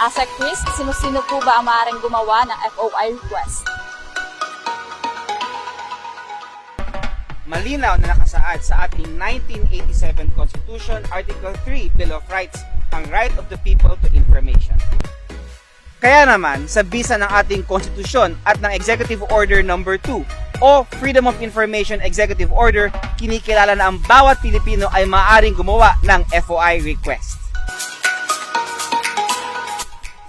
Asa Chris, sino-sino po ba ang maaaring gumawa ng FOI request? Malinaw na nakasaad sa ating 1987 Constitution, Article 3, Bill of Rights, ang right of the people to information. Kaya naman, sa bisa ng ating konstitusyon at ng Executive Order No. 2 o Freedom of Information Executive Order, kinikilala na ang bawat Pilipino ay maaaring gumawa ng FOI request.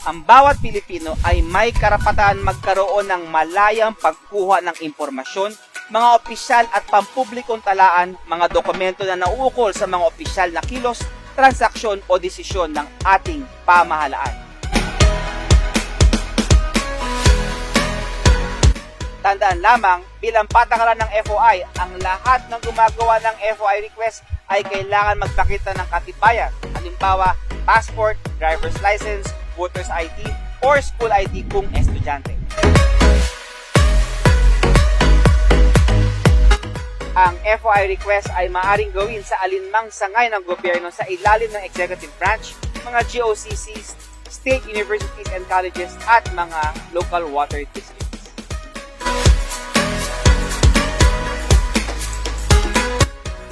Ang bawat Pilipino ay may karapatan magkaroon ng malayang pagkuha ng impormasyon, mga opisyal at pampublikong talaan, mga dokumento na nauukol sa mga opisyal na kilos, transaksyon o desisyon ng ating pamahalaan. Tandaan lamang, bilang patakaran ng FOI, ang lahat ng gumagawa ng FOI request ay kailangan magpakita ng katibayan, halimbawa passport, driver's license, voter's ID, or school ID kung estudyante. Ang FOI request ay maaaring gawin sa alinmang sangay ng gobyerno sa ilalim ng executive branch, mga GOCCs, state universities and colleges, at mga local water districts.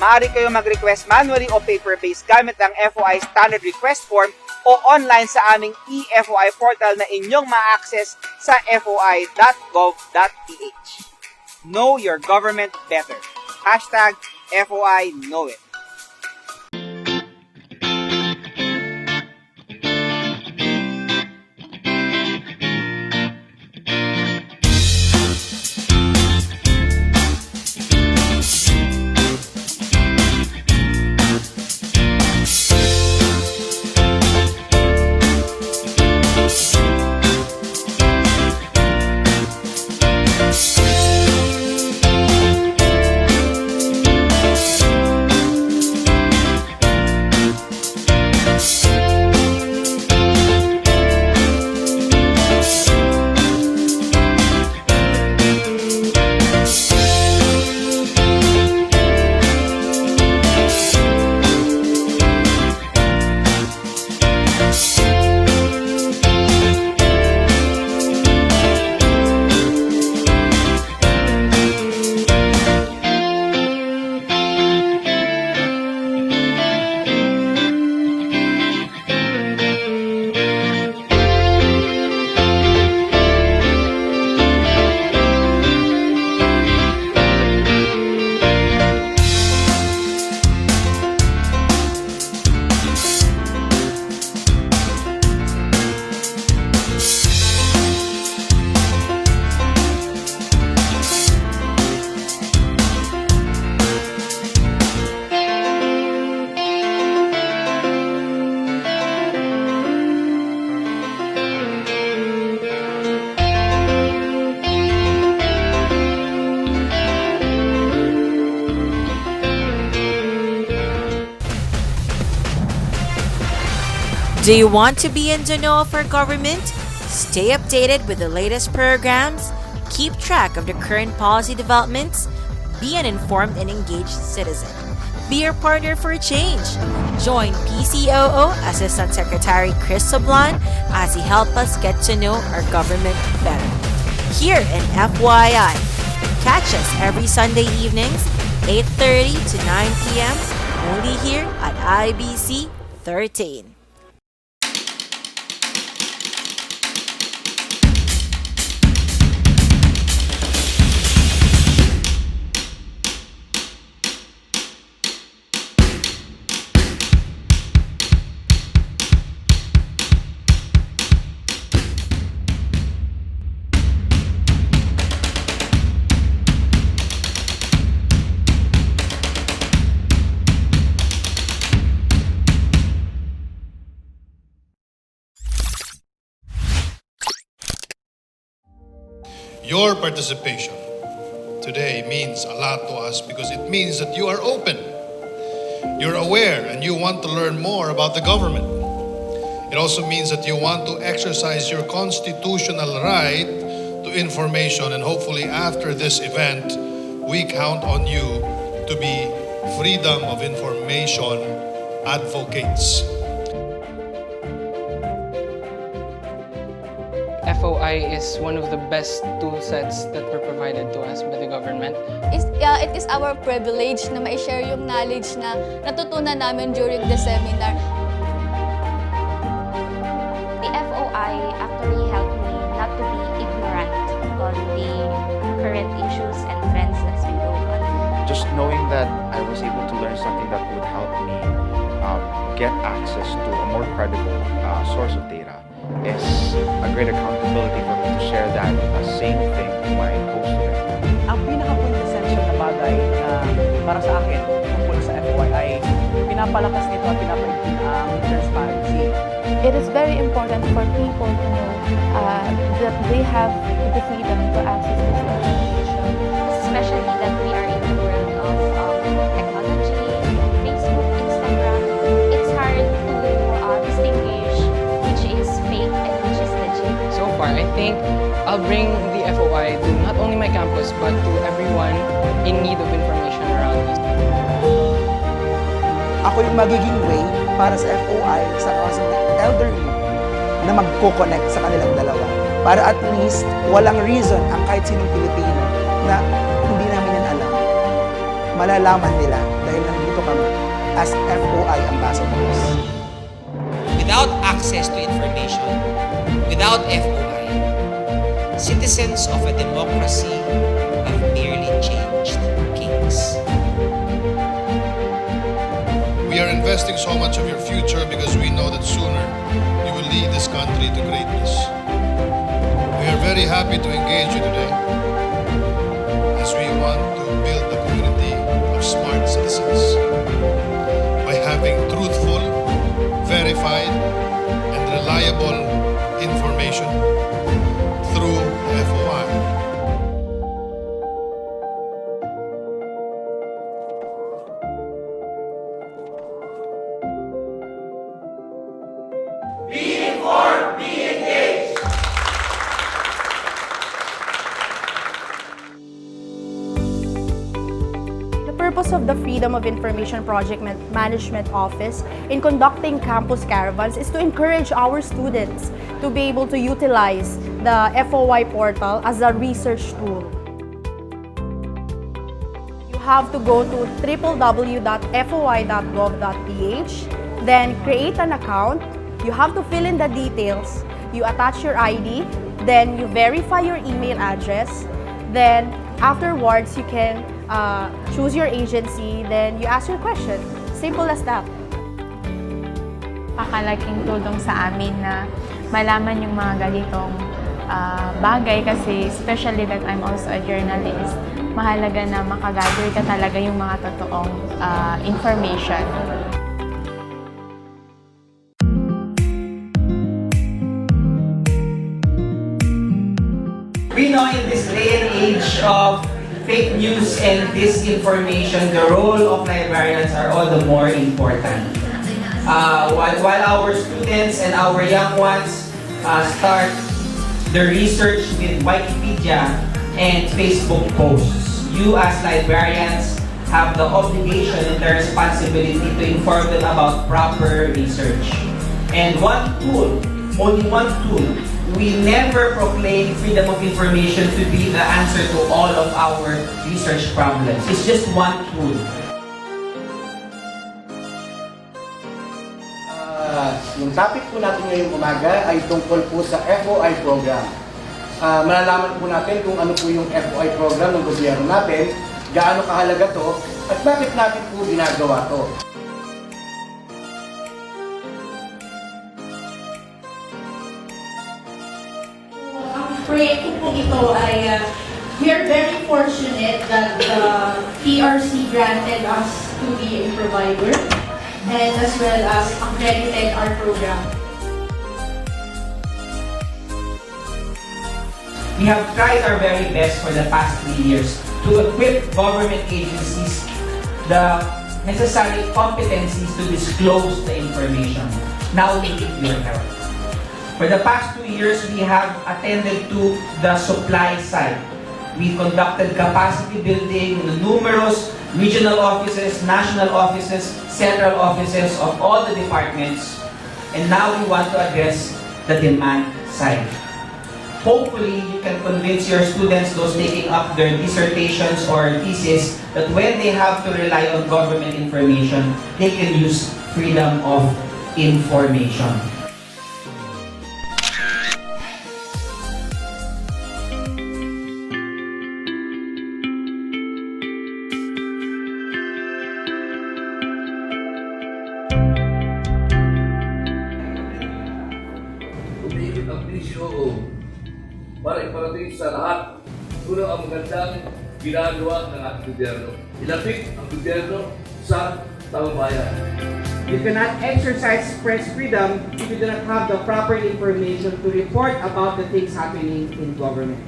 Maaari kayo mag-request manually o paper-based gamit ang FOI Standard Request Form o online sa aming e-FOI portal na inyong ma-access sa foi.gov.ph. Know your government better. Hashtag FOI Know It. Do you want to be in the know of our government? Stay updated with the latest programs, keep track of the current policy developments, be an informed and engaged citizen. Be your partner for change. Join PCOO Assistant Secretary Chris Soblan as he helps us get to know our government better. Here in FYI, catch us every Sunday evenings, 8:30 to 9 p.m. only here at IBC 13. Your participation today means a lot to us because it means that you are open, you're aware, and you want to learn more about the government. It also means that you want to exercise your constitutional right to information, and hopefully after this event, we count on you to be freedom of information advocates. FOI is one of the best tool sets that were provided to us by the government. It is our privilege na ma-share yung knowledge na natutunan namin during the seminar. The FOI actually helped me not to be ignorant on the current issues and trends that's been going on. Just knowing that I was able to learn something that would help me get access to a more credible source of data is a great accountability for me to share that same thing to my co-student. Ang pinaka-quintessential na bagay na para sa akin tungkol sa FOI ay pinapalakas nito at pinapaigting ang transparency. It is very important for people to know that they have the freedom to access this information. Especially that we are in the world of technology, Facebook, Instagram. It's hard to distinguish which is fake and which is legit. So far, I think I'll bring the FOI to not only my campus but to everyone in need of information around us. Ako yung magiging way para sa FOI sa mga elderly na magko-connect sa kanilang dalawa. Para at least walang reason ang kahit sinong Pilipino na hindi namin yan alam. Malalaman nila dahil nandito kami as FOI ambassadors. Without access to information, without FOI, citizens of a democracy have merely changed kings. We are investing so much of your future because we know that sooner you will lead this country to greatness. We are very happy to engage you today as we want to build a community of smart citizens by having truthful, verified, and reliable information through FOI. The purpose of the Freedom of Information Project Management Office in conducting campus caravans is to encourage our students to be able to utilize the FOI portal as a research tool. You have to go to www.foi.gov.ph, then create an account. You have to fill in the details. You attach your ID, then you verify your email address, then afterwards you can choose your agency, then you ask your question. Simple as that. Pakalaking tulong sa amin na malaman yung mga ganitong bagay kasi especially that I'm also a journalist, mahalaga na makagather ka talaga yung mga totoong information. We know in this day and age of fake news and disinformation, the role of librarians are all the more important. While our students and our young ones start their research with Wikipedia and Facebook posts, you as librarians have the obligation and the responsibility to inform them about proper research. And one tool, only one tool, we never proclaim freedom of information to be the answer to all of our research problems. It's just one tool. Yung topic po natin ngayong umaga ay tungkol po sa FOI program. Malalaman po natin kung ano po yung FOI program ng gobyerno natin, gaano kahalaga to, at bakit natin po ginagawa to. Proyekto po ito ay we are very fortunate that the PRC granted us to be a provider and as well as accredited our program. We have tried our very best for the past 3 years to equip government agencies the necessary competencies to disclose the information. Now we need your help. For the past 2 years, we have attended to the supply side. We conducted capacity building in the numerous regional offices, national offices, central offices of all the departments. And now we want to address the demand side. hopefully you can convince your students, those taking up their dissertations or thesis, that when they have to rely on government information, they can use freedom of information. Umiikot ang PCOO para iparating sa lahat tulong ang magandang ginagawa ng ating gobyerno. Ilapit ang gobyerno sa taong bayan. You cannot exercise press freedom if you do not have the proper information to report about the things happening in government.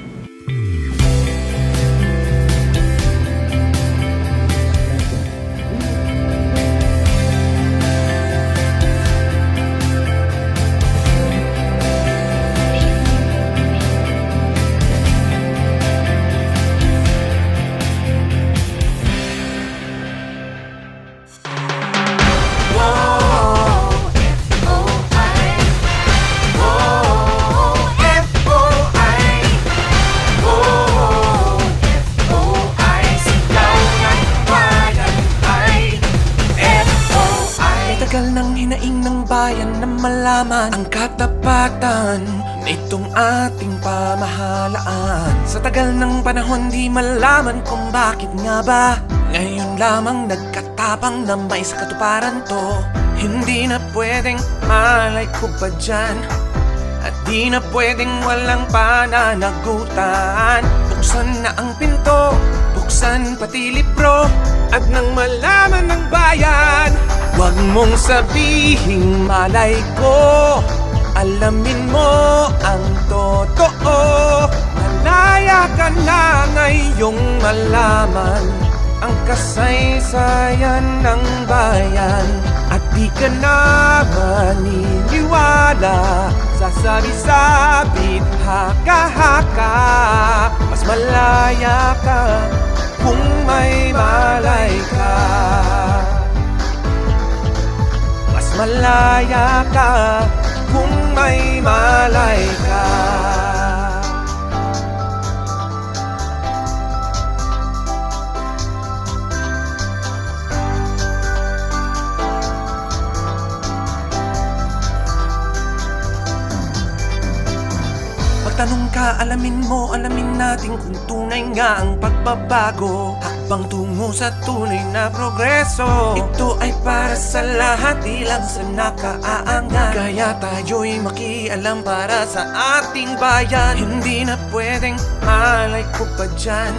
Tagal nang hinaing ng bayan na malaman ang katapatan nitong ating pamahalaan. Sa tagal ng panahon di malaman kung bakit nga ba ngayon lamang nagkatapang na may sa katuparan to. Hindi na pwedeng malay ko pa dyan, at di na pwedeng walang pananagutan. Buksan na ang pinto, buksan pati libro, at nang malaman ng bayan, huwag mong sabihing malay ko, alamin mo ang totoo. Malaya ka na ngayong malaman ang kasaysayan ng bayan, at di ka na maniniwala sa sabi-sabit haka-haka. Mas malaya ka kung may malay ka. Mas malaya ka kung may malay ka. Magtanong ka, alamin mo, alamin natin kung tunay nga ang pagbabago, hakbang tungo sa tunay na progreso. Ito ay para sa lahat, di lang sa nakaaangat. Kaya tayo'y makialam para sa ating bayan. Hindi na pwedeng malay ko pa dyan,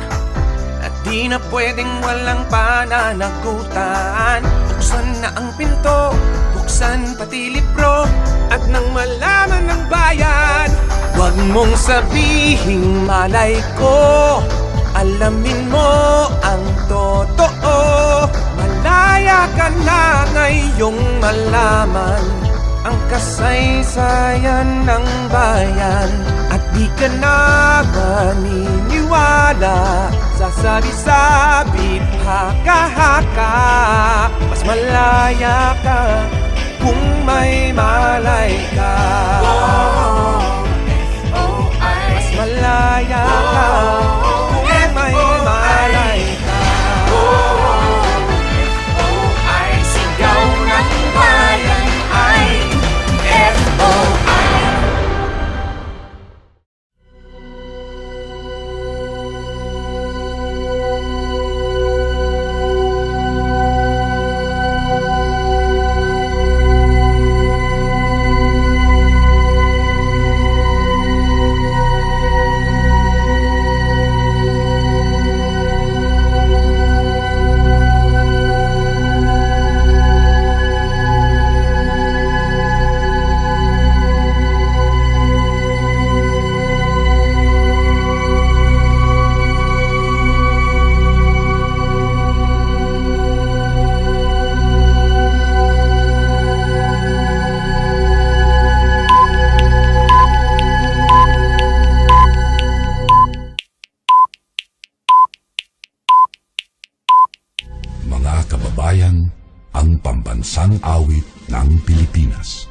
at di na pwedeng walang pananagutan. Buksan na ang pinto, buksan pati libro, at nang malaman ng bayan, huwag mong sabihing malay ko, alamin mo ang totoo. Malaya ka na ngayong malaman ang kasaysayan ng bayan, at di ka na maniniwala sa sabi-sabit haka-haka. Mas malaya ka kung may malay ka. Mas malaya ka kung may malay ka. FOI, sigaw ng bayan ay FOI. Mga kababayan, ang pambansang awit ng Pilipinas.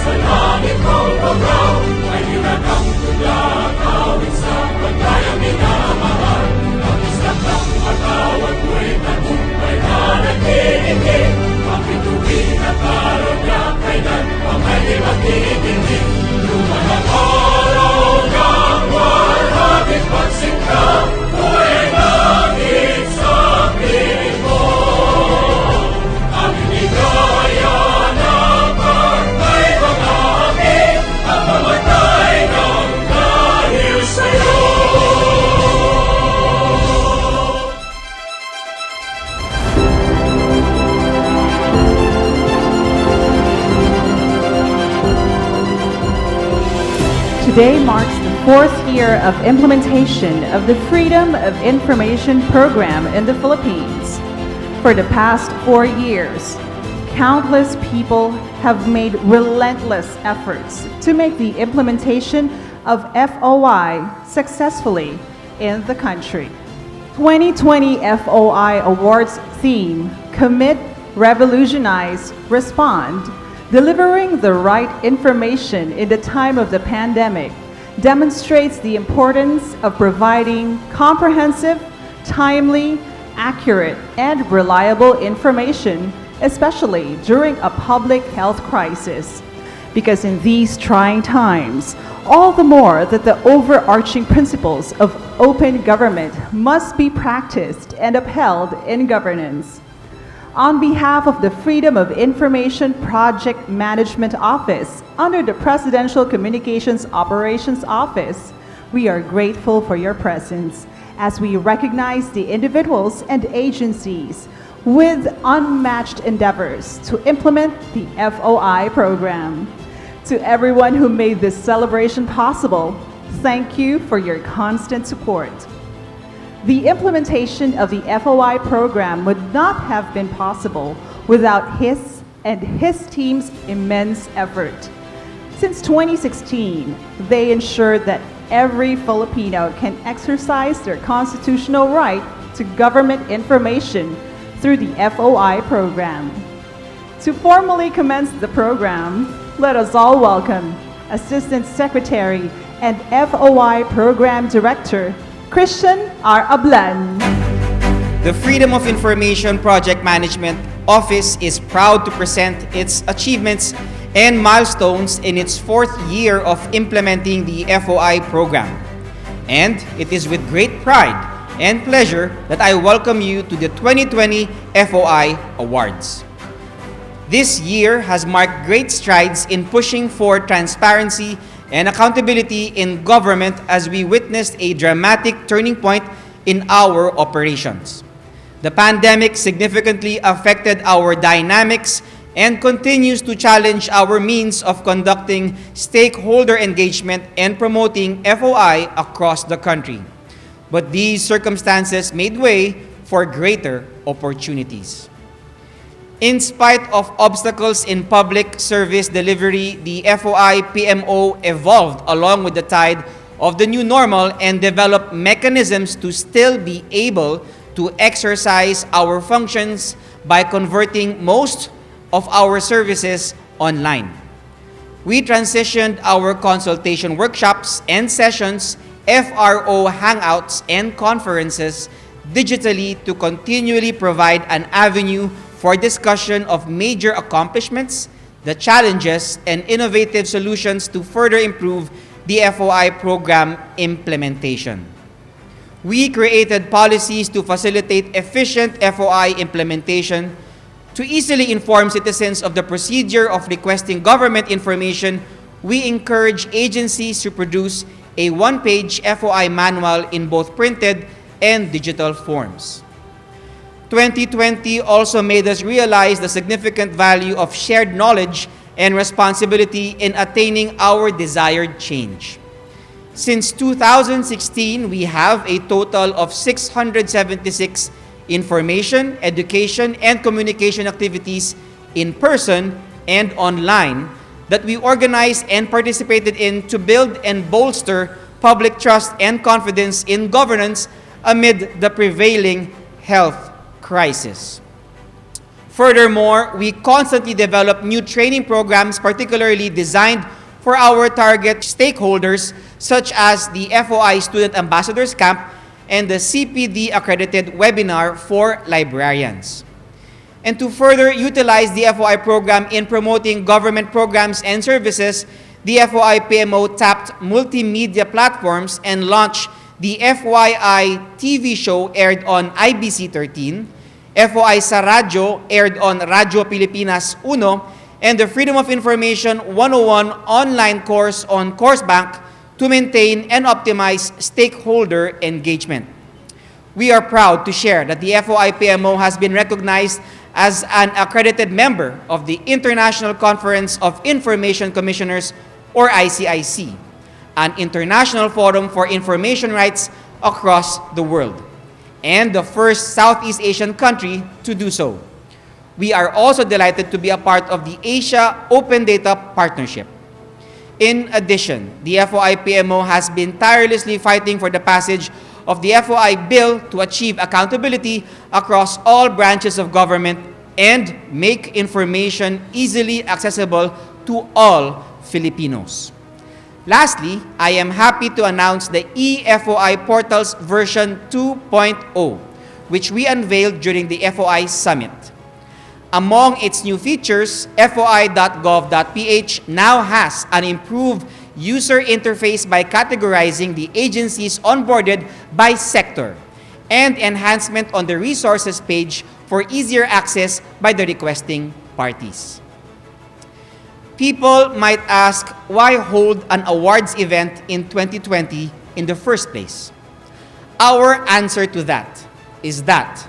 Sa langit mong pagaw, ay hinagang tula, kawit sa pagkayang minamahal. Ang isang ng katawan mo'y tagumpay na nagtitindig. Ang bituin at araw niya, kailan pang ay di magtitindig. Lumanang araw ng walhabit pagsikta, buhay langit sa piling mo. Ang ligaya ng partay mga amin, ang mamatay ng dahil sa'yo. Today marks the fourth year of implementation of the Freedom of Information Program in the Philippines. For the past 4 years, countless people have made relentless efforts to make the implementation of FOI successfully in the country. 2020 FOI Awards theme, Commit, Revolutionize, Respond, delivering the right information in the time of the pandemic, demonstrates the importance of providing comprehensive, timely, accurate, and reliable information, especially during a public health crisis. Because in these trying times, all the more that the overarching principles of open government must be practiced and upheld in governance. On behalf of the Freedom of Information Project Management Office under the Presidential Communications Operations Office, we are grateful for your presence as we recognize the individuals and agencies with unmatched endeavors to implement the FOI program. To everyone who made this celebration possible, thank you for your constant support. The implementation of the FOI program would not have been possible without his and his team's immense effort. Since 2016, they ensured that every Filipino can exercise their constitutional right to government information through the FOI program. To formally commence the program, let us all welcome Assistant Secretary and FOI Program Director, Christian R. Ablan. The Freedom of Information Project Management Office is proud to present its achievements and milestones in its fourth year of implementing the FOI program. And it is with great pride and pleasure that I welcome you to the 2020 FOI Awards. This year has marked great strides in pushing for transparency and accountability in government as we witnessed a dramatic turning point in our operations. The pandemic significantly affected our dynamics and continues to challenge our means of conducting stakeholder engagement and promoting FOI across the country. But these circumstances made way for greater opportunities. In spite of obstacles in public service delivery, the FOI-PMO evolved along with the tide of the new normal and developed mechanisms to still be able to exercise our functions by converting most of our services online. We transitioned our consultation workshops and sessions, FRO hangouts, and conferences digitally to continually provide an avenue for discussion of major accomplishments, the challenges, and innovative solutions to further improve the FOI program implementation. We created policies to facilitate efficient FOI implementation, to easily inform citizens of the procedure of requesting government information. We encourage agencies to produce a one-page FOI manual in both printed and digital forms. 2020 also made us realize the significant value of shared knowledge and responsibility in attaining our desired change. Since 2016, we have a total of 676 information, education, and communication activities in person and online that we organized and participated in to build and bolster public trust and confidence in governance amid the prevailing health crisis. Furthermore, we constantly develop new training programs particularly designed for our target stakeholders such as the FOI Student Ambassadors Camp and the CPD-accredited webinar for librarians. And to further utilize the FOI program in promoting government programs and services, the FOI-PMO tapped multimedia platforms and launched the FYI TV show aired on IBC 13, FOI sa Radyo aired on Radyo Pilipinas 1, and the Freedom of Information 101 online course on CourseBank to maintain and optimize stakeholder engagement. We are proud to share that the FOI-PMO has been recognized as an accredited member of the International Conference of Information Commissioners, or ICIC, an international forum for information rights across the world, and the first Southeast Asian country to do so. We are also delighted to be a part of the Asia Open Data Partnership. In addition, the FOI-PMO has been tirelessly fighting for the passage of the FOI bill to achieve accountability across all branches of government and make information easily accessible to all Filipinos. Lastly, I am happy to announce the eFOI Portals version 2.0, which we unveiled during the FOI Summit. Among its new features, foi.gov.ph now has an improved user interface by categorizing the agencies onboarded by sector, and enhancement on the resources page for easier access by the requesting parties. People might ask, why hold an awards event in 2020 in the first place? Our answer to that is that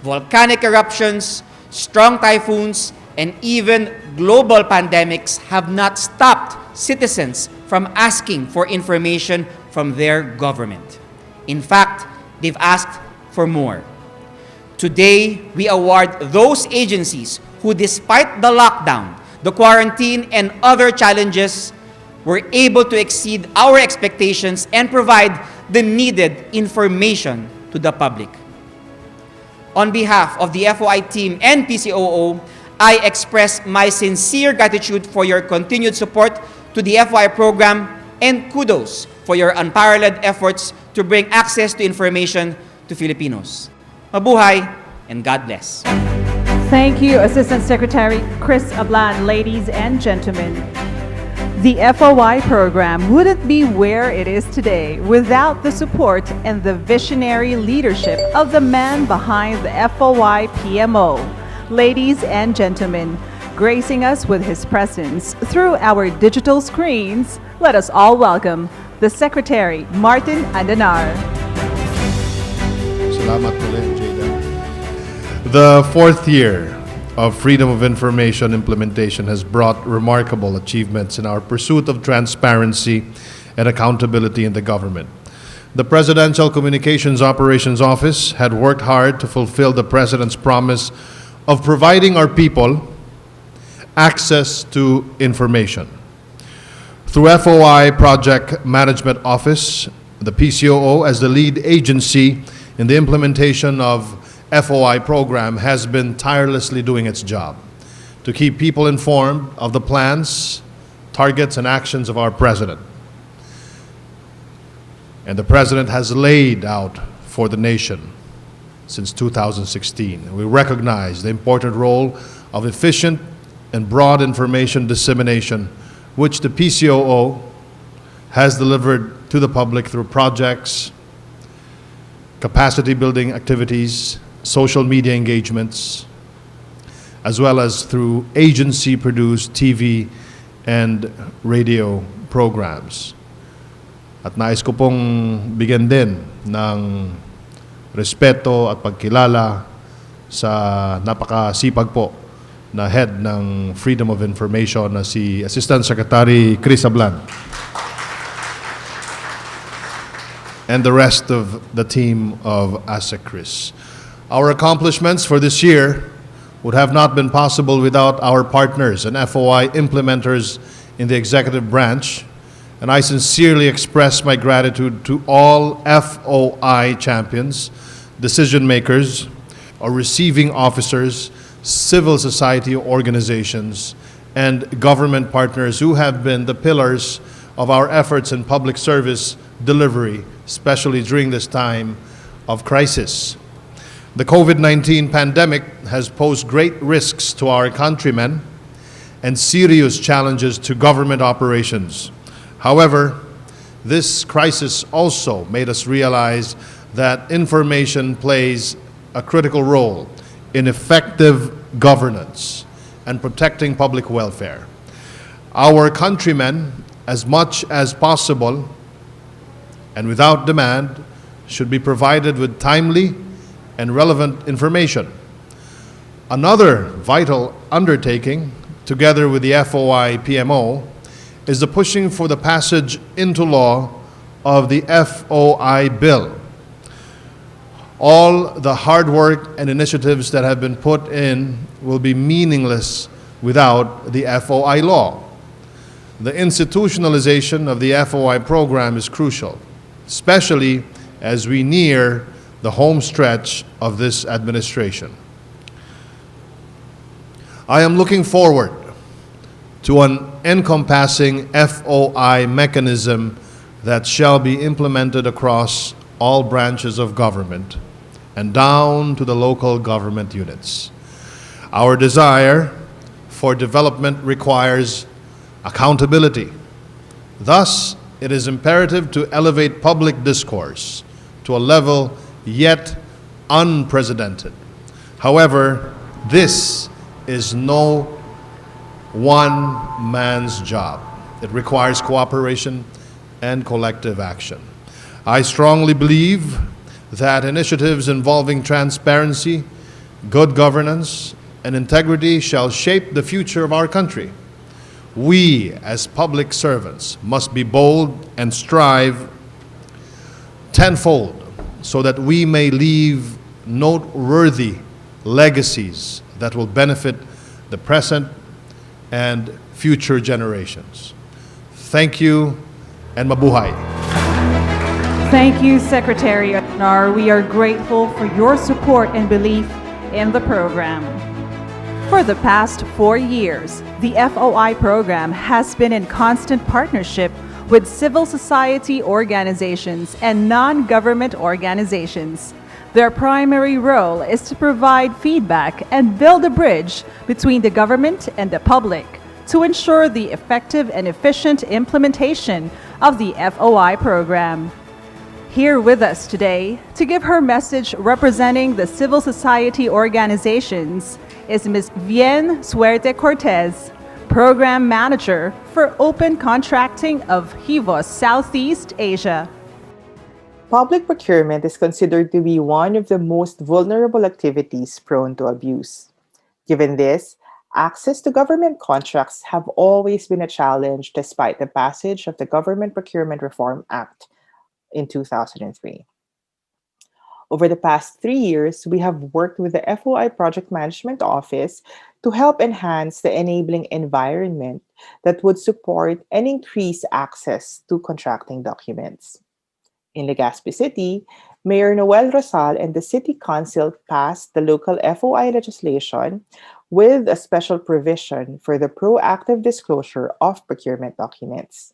volcanic eruptions, strong typhoons, and even global pandemics have not stopped citizens from asking for information from their government. In fact, they've asked for more. Today, we award those agencies who, despite the lockdown, the quarantine, and other challenges, were able to exceed our expectations and provide the needed information to the public. On behalf of the FOI team and PCOO, I express my sincere gratitude for your continued support to the FOI program and kudos for your unparalleled efforts to bring access to information to Filipinos. Mabuhay and God bless. Thank you, Assistant Secretary Chris Ablan. Ladies and gentlemen, the FOI program wouldn't be where it is today without the support and the visionary leadership of the man behind the FOI-PMO. Ladies and gentlemen, gracing us with his presence through our digital screens, let us all welcome the Secretary, Martin Andanar. Salamat ulit, Jada. The fourth year of Freedom of Information implementation has brought remarkable achievements in our pursuit of transparency and accountability in the government. The Presidential Communications Operations Office had worked hard to fulfill the President's promise of providing our people access to information. Through FOI Project Management Office, the PCOO as the lead agency in the implementation of FOI program has been tirelessly doing its job to keep people informed of the plans, targets, and actions of our President. And the President has laid out for the nation since 2016. We recognize the important role of efficient and broad information dissemination, which the PCOO has delivered to the public through projects, capacity building activities, social media engagements, as well as through agency-produced TV and radio programs. At nais ko pong bigyan din ng respeto at pagkilala sa napakasipag po na head ng Freedom of Information na si Assistant Secretary Chris Ablan and the rest of the team of ASECRIS. Our accomplishments for this year would have not been possible without our partners and FOI implementers in the executive branch, and I sincerely express my gratitude to all FOI champions, decision makers, or receiving officers, civil society organizations, and government partners who have been the pillars of our efforts in public service delivery, especially during this time of crisis. The COVID-19 pandemic has posed great risks to our countrymen and serious challenges to government operations. However, this crisis also made us realize that information plays a critical role in effective governance and protecting public welfare. Our countrymen, as much as possible and without demand, should be provided with timely and relevant information. Another vital undertaking, together with the FOI-PMO, is the pushing for the passage into law of the FOI bill. All the hard work and initiatives that have been put in will be meaningless without the FOI law. The institutionalization of the FOI program is crucial, especially as we near the home stretch of this administration. I am looking forward to an encompassing FOI mechanism that shall be implemented across all branches of government and down to the local government units. Our desire for development requires accountability. Thus, it is imperative to elevate public discourse to a level yet unprecedented. However, this is no one man's job. It requires cooperation and collective action. I strongly believe that initiatives involving transparency, good governance, and integrity shall shape the future of our country. We, as public servants, must be bold and strive tenfold so that we may leave noteworthy legacies that will benefit the present and future generations. Thank you, and mabuhay. Thank you, Secretary Atnar. We are grateful for your support and belief in the program. For the past 4 years, the FOI program has been in constant partnership with civil society organizations and non-government organizations. Their primary role is to provide feedback and build a bridge between the government and the public to ensure the effective and efficient implementation of the FOI program. Here with us today to give her message representing the civil society organizations is Ms. Bien Suerte Cortez, Program Manager for Open Contracting of HIVOS Southeast Asia. Public procurement is considered to be one of the most vulnerable activities prone to abuse. Given this, access to government contracts have always been a challenge despite the passage of the Government Procurement Reform Act in 2003. Over the past 3 years, we have worked with the FOI Project Management Office to help enhance the enabling environment that would support and increase access to contracting documents. In Legazpi City, Mayor Noel Rosal and the City Council passed the local FOI legislation with a special provision for the proactive disclosure of procurement documents.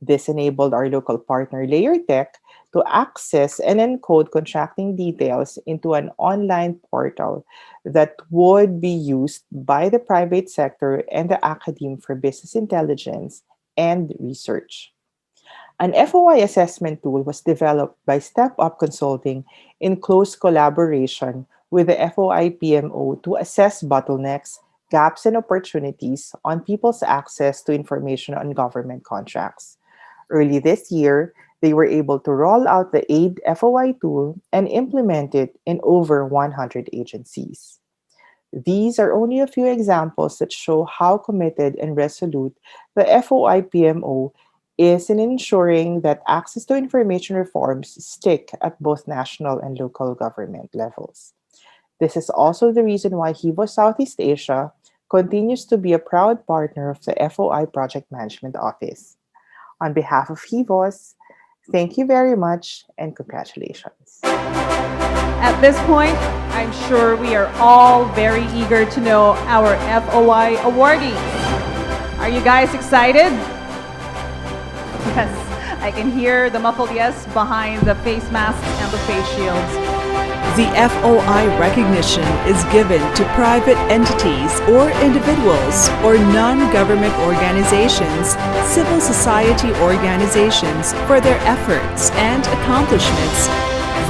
This enabled our local partner LayerTech to access and encode contracting details into an online portal that would be used by the private sector and the academe for business intelligence and research. An FOI assessment tool was developed by Step Up Consulting in close collaboration with the FOI-PMO to assess bottlenecks, gaps, and opportunities on people's access to information on government contracts. Early this year, they were able to roll out the AID FOI tool and implement it in over 100 agencies. These are only a few examples that show how committed and resolute the FOI-PMO is in ensuring that access to information reforms stick at both national and local government levels. This is also the reason why HIVOS Southeast Asia continues to be a proud partner of the FOI Project Management Office. On behalf of HIVOS, Thank you very much and congratulations. At this point, I'm sure we are all very eager to know our FOI awardees. Are you guys excited? Yes, I can hear the muffled yes behind the face masks and the face shields. The FOI recognition is given to private entities or individuals or non-government organizations, civil society organizations for their efforts and accomplishments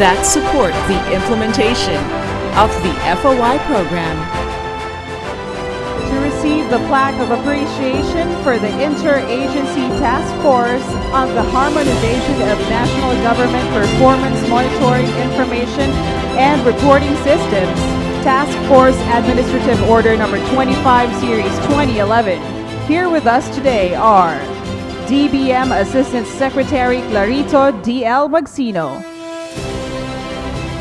that support the implementation of the FOI program. To receive the plaque of appreciation for the Interagency Task Force on the Harmonization of National Government Performance Monitoring Information and Reporting Systems, Task Force Administrative Order Number 25 Series 2011. Here with us today are DBM Assistant Secretary Clarito D.L. Magsino,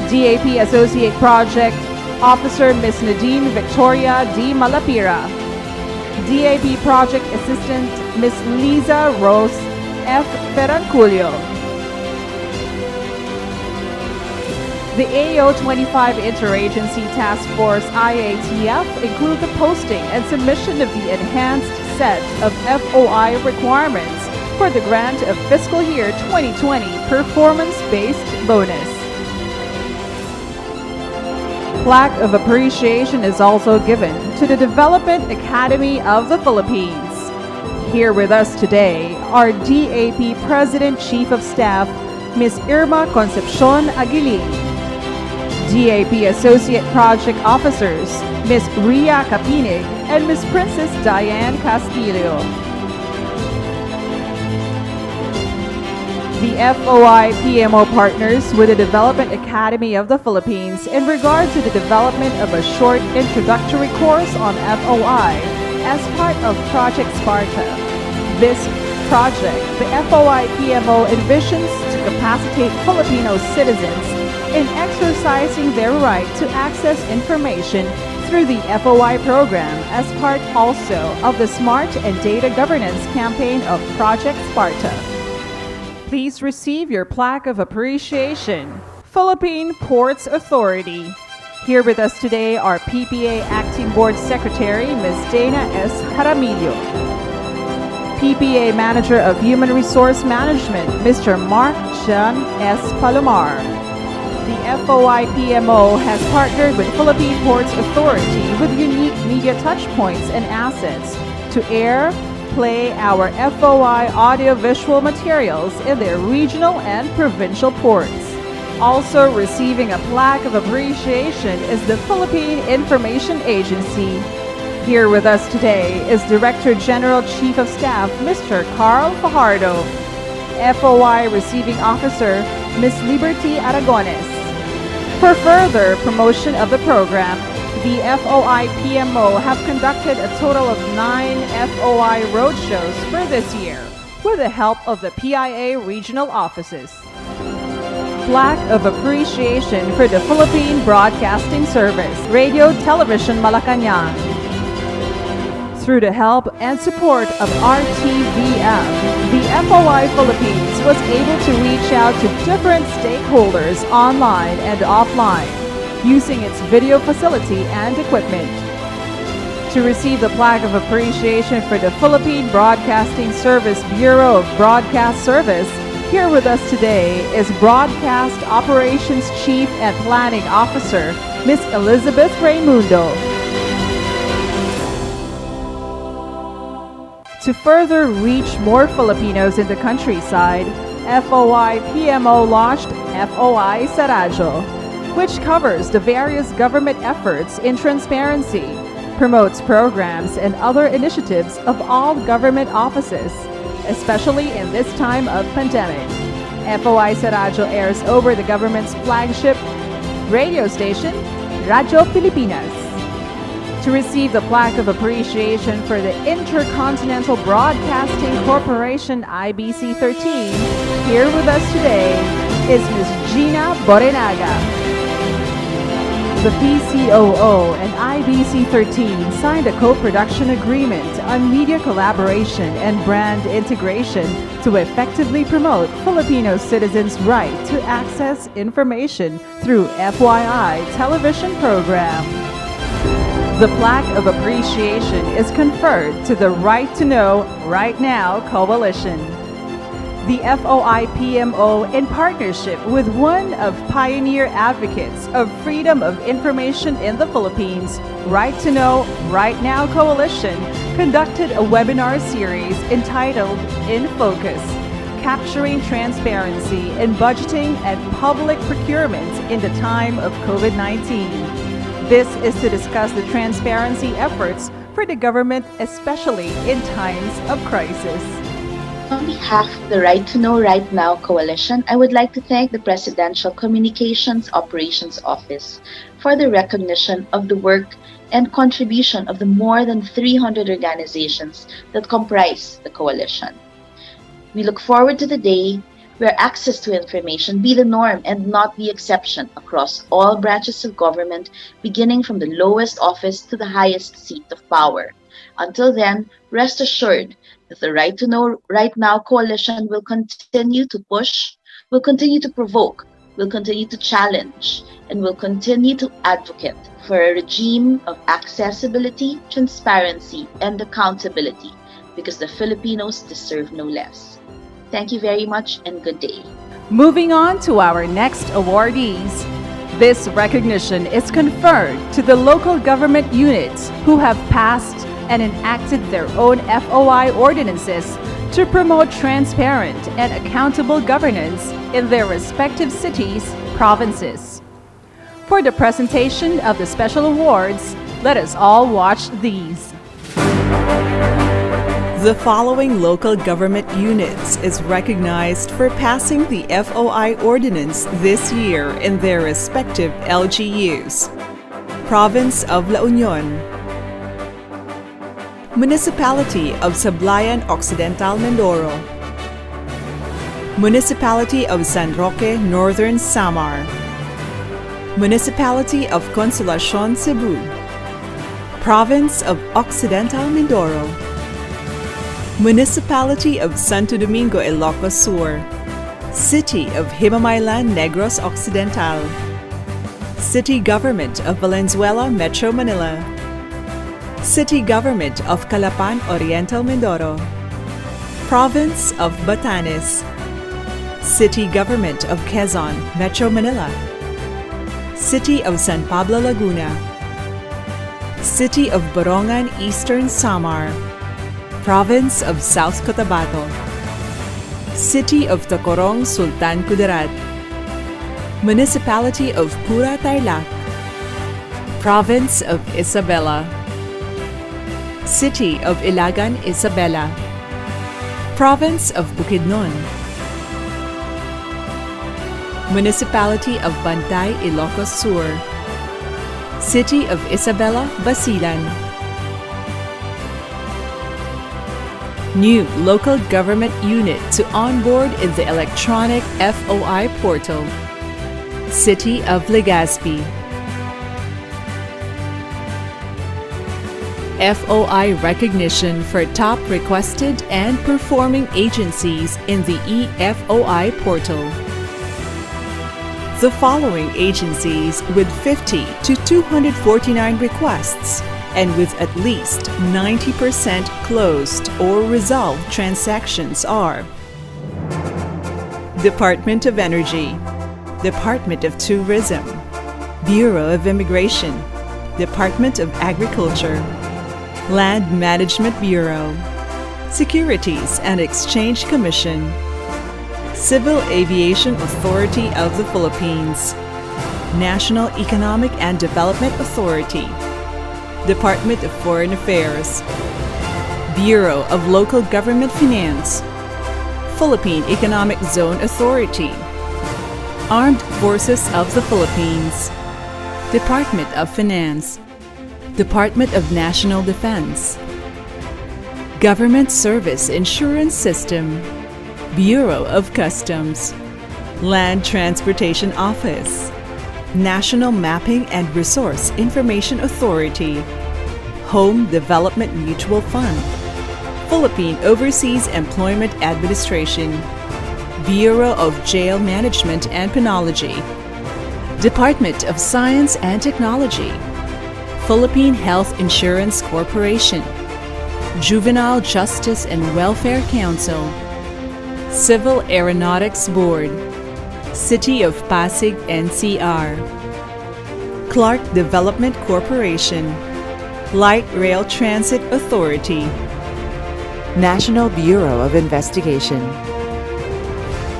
DAP Associate Project Officer Ms. Nadine Victoria D. Malapira, DAP Project Assistant Ms. Liza Rose F. Ferranculio. The AO25 Interagency Task Force IATF include the posting and submission of the enhanced set of FOI requirements for the grant of fiscal year 2020 performance-based bonus. Plaque of appreciation is also given to the Development Academy of the Philippines. Here with us today are DAP President Chief of Staff Ms. Irma Concepcion Aguiling, DAP Associate Project Officers Ms. Ria Capinig and Ms. Princess Diane Castillo. The FOI-PMO partners with the Development Academy of the Philippines in regard to the development of a short introductory course on FOI as part of Project Sparta. This project, the FOI-PMO envisions to capacitate Filipino citizens in exercising their right to access information through the FOI program as part also of the Smart and Data Governance campaign of Project Sparta. Please receive your plaque of appreciation. Philippine Ports Authority. Here with us today are PPA Acting Board Secretary Ms. Dana S. Jaramillo, PPA Manager of Human Resource Management Mr. Mark John S. Palomar. The FOI-PMO has partnered with Philippine Ports Authority with unique media touchpoints and assets to air, play our FOI audio-visual materials in their regional and provincial ports. Also receiving a plaque of appreciation is the Philippine Information Agency. Here with us today is Director General Chief of Staff Mr. Carl Fajardo, FOI Receiving Officer Ms. Liberty Aragones. For further promotion of the program, the FOI-PMO have conducted a total of 9 FOI roadshows for this year with the help of the PIA regional offices. Plaque of appreciation for the Philippine Broadcasting Service, Radio Television Malacanang. Through the help and support of RTVM, the FOI Philippines was able to reach out to different stakeholders online and offline, using its video facility and equipment. To receive the plaque of appreciation for the Philippine Broadcasting Service Bureau of Broadcast Service, here with us today is Broadcast Operations Chief and Planning Officer, Ms. Elizabeth Raimundo. To further reach more Filipinos in the countryside, FOI-PMO launched FOI sa Radyo, which covers the various government efforts in transparency, promotes programs and other initiatives of all government offices, especially in this time of pandemic. FOI sa Radyo airs over the government's flagship radio station, Radyo Pilipinas. To receive the plaque of appreciation for the Intercontinental Broadcasting Corporation IBC 13, here with us today is Ms. Gina Borenaga. The PCOO and IBC-13 signed a co-production agreement on media collaboration and brand integration to effectively promote Filipino citizens' right to access information through FYI television program. The plaque of appreciation is conferred to the Right to Know, Right Now Coalition. The FOI-PMO, in partnership with one of pioneer advocates of freedom of information in the Philippines, Right to Know, Right Now Coalition, conducted a webinar series entitled In Focus, Capturing Transparency in Budgeting and Public Procurement in the Time of COVID-19. This is to discuss the transparency efforts for the government, especially in times of crisis. On behalf of the Right to Know Right Now Coalition, I would like to thank the Presidential Communications Operations Office for the recognition of the work and contribution of the more than 300 organizations that comprise the coalition. We look forward to the day where access to information be the norm and not the exception across all branches of government, beginning from the lowest office to the highest seat of power. Until then, rest assured that the Right to Know Right Now Coalition will continue to push, will continue to provoke, will continue to challenge, and will continue to advocate for a regime of accessibility, transparency, and accountability, because the Filipinos deserve no less. Thank you very much and good day. Moving on to our next awardees. This recognition is conferred to the local government units who have passed and enacted their own FOI ordinances to promote transparent and accountable governance in their respective cities, provinces. For the presentation of the special awards, let us all watch these. The following local government units is recognized for passing the FOI ordinance this year in their respective LGUs. Province of La Union, Municipality of Sablayan Occidental Mindoro, Municipality of San Roque Northern Samar, Municipality of Consolacion Cebu, Province of Occidental Mindoro, Municipality of Santo Domingo Ilocos Sur, City of Himamaylan Negros Occidental, City Government of Valenzuela Metro Manila, City Government of Calapan Oriental Mindoro, Province of Batanes, City Government of Quezon Metro Manila, City of San Pablo Laguna, City of Borongan Eastern Samar, Province of South Cotabato, City of Tacorong Sultan Kudarat, Municipality of Pura Tarlac, Province of Isabela, City of Ilagan Isabela, Province of Bukidnon, Municipality of Bantay Ilocos Sur, City of Isabela Basilan. New local government unit to onboard in the electronic FOI portal. City of Legazpi. FOI recognition for top requested and performing agencies in the eFOI portal. The following agencies with 50 to 249 requests and with at least 90% closed or resolved transactions are: Department of Energy, Department of Tourism, Bureau of Immigration, Department of Agriculture, Land Management Bureau, Securities and Exchange Commission, Civil Aviation Authority of the Philippines, National Economic and Development Authority, Department of Foreign Affairs, Bureau of Local Government Finance, Philippine Economic Zone Authority, Armed Forces of the Philippines, Department of Finance, Department of National Defense, Government Service Insurance System, Bureau of Customs, Land Transportation Office, National Mapping and Resource Information Authority, Home Development Mutual Fund, Philippine Overseas Employment Administration, Bureau of Jail Management and Penology, Department of Science and Technology, Philippine Health Insurance Corporation, Juvenile Justice and Welfare Council, Civil Aeronautics Board, City of Pasig NCR, Clark Development Corporation, Light Rail Transit Authority, National Bureau of Investigation.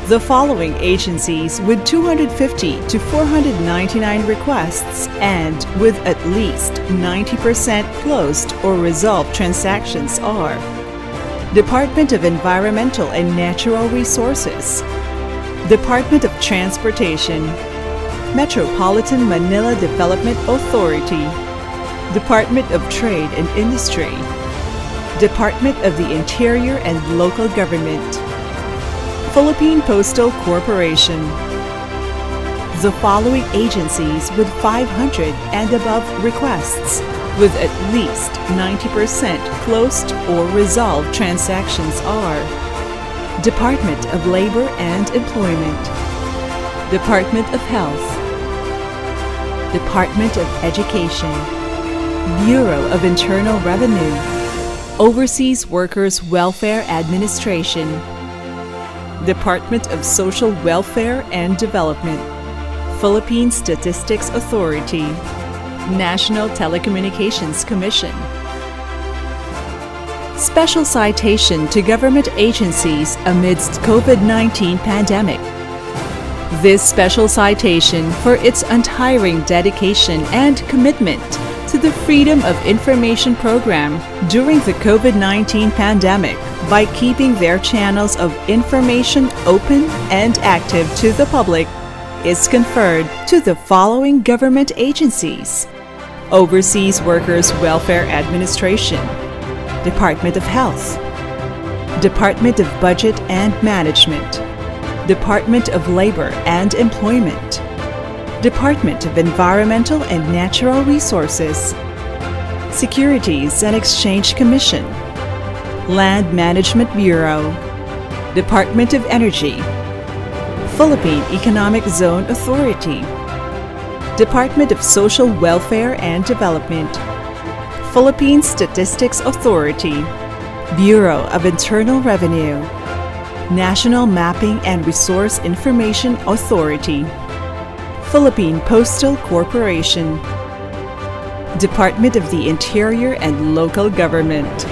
The following agencies with 250 to 499 requests and with at least 90% closed or resolved transactions are Department of Environmental and Natural Resources, Department of Transportation, Metropolitan Manila Development Authority, Department of Trade and Industry, Department of the Interior and Local Government, Philippine Postal Corporation. The following agencies with 500 and above requests with at least 90% closed or resolved transactions are Department of Labor and Employment, Department of Health, Department of Education, Bureau of Internal Revenue, Overseas Workers Welfare Administration, Department of Social Welfare and Development, Philippine Statistics Authority, National Telecommunications Commission. Special citation to government agencies amidst COVID-19 pandemic. This special citation for its untiring dedication and commitment to the Freedom of Information Program during the COVID-19 pandemic by keeping their channels of information open and active to the public is conferred to the following government agencies: Overseas Workers Welfare Administration, Department of Health, Department of Budget and Management, Department of Labor and Employment, Department of Environmental and Natural Resources, Securities and Exchange Commission, Land Management Bureau, Department of Energy, Philippine Economic Zone Authority, Department of Social Welfare and Development, Philippine Statistics Authority, Bureau of Internal Revenue, National Mapping and Resource Information Authority, Philippine Postal Corporation, Department of the Interior and Local Government.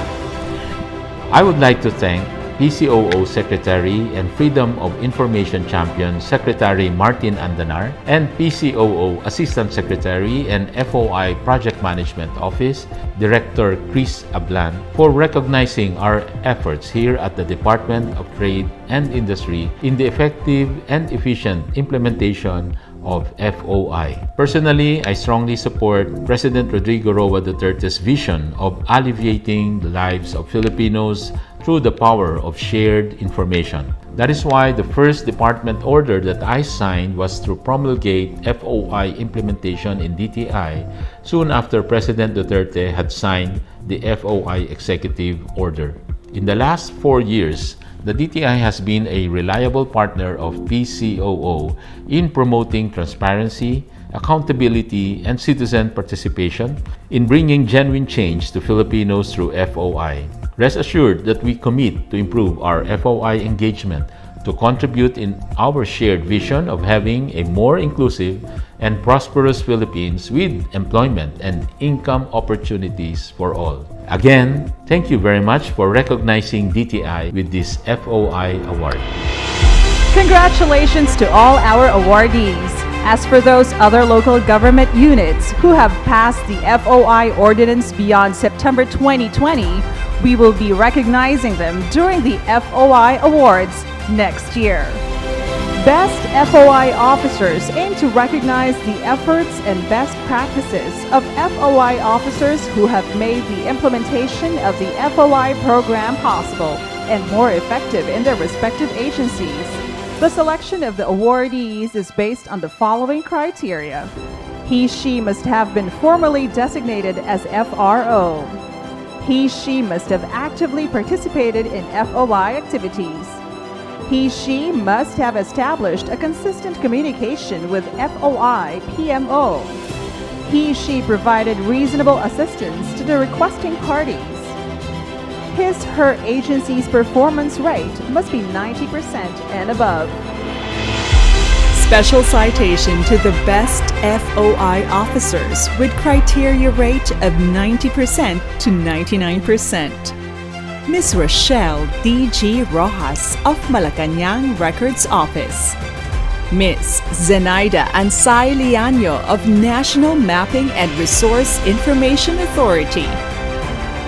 I would like to thank PCOO Secretary and Freedom of Information Champion Secretary Martin Andanar and PCOO Assistant Secretary and FOI Project Management Office Director Chris Ablan for recognizing our efforts here at the Department of Trade and Industry in the effective and efficient implementation of FOI. Personally, I strongly support President Rodrigo Roa Duterte's vision of alleviating the lives of Filipinos through the power of shared information. That is why the first department order that I signed was to promulgate FOI implementation in DTI soon after President Duterte had signed the FOI executive order. In the last 4 years, the DTI has been a reliable partner of PCOO in promoting transparency, accountability, and citizen participation in bringing genuine change to Filipinos through FOI. Rest assured that we commit to improve our FOI engagement to contribute in our shared vision of having a more inclusive and prosperous Philippines with employment and income opportunities for all. Again, thank you very much for recognizing DTI with this FOI award. Congratulations to all our awardees. As for those other local government units who have passed the FOI ordinance beyond September 2020, we will be recognizing them during the FOI Awards next year. Best FOI officers aim to recognize the efforts and best practices of FOI officers who have made the implementation of the FOI program possible and more effective in their respective agencies. The selection of the awardees is based on the following criteria. He/she must have been formally designated as FRO. He/she must have actively participated in FOI activities. He/she must have established a consistent communication with FOI-PMO. He/she provided reasonable assistance to the requesting parties. His/her agency's performance rate must be 90% and above. Special citation to the best FOI officers with criteria rate of 90% to 99%. Ms. Rochelle D.G. Rojas of Malacanang Records Office. Ms. Zenaida Ansay Liaño of National Mapping and Resource Information Authority.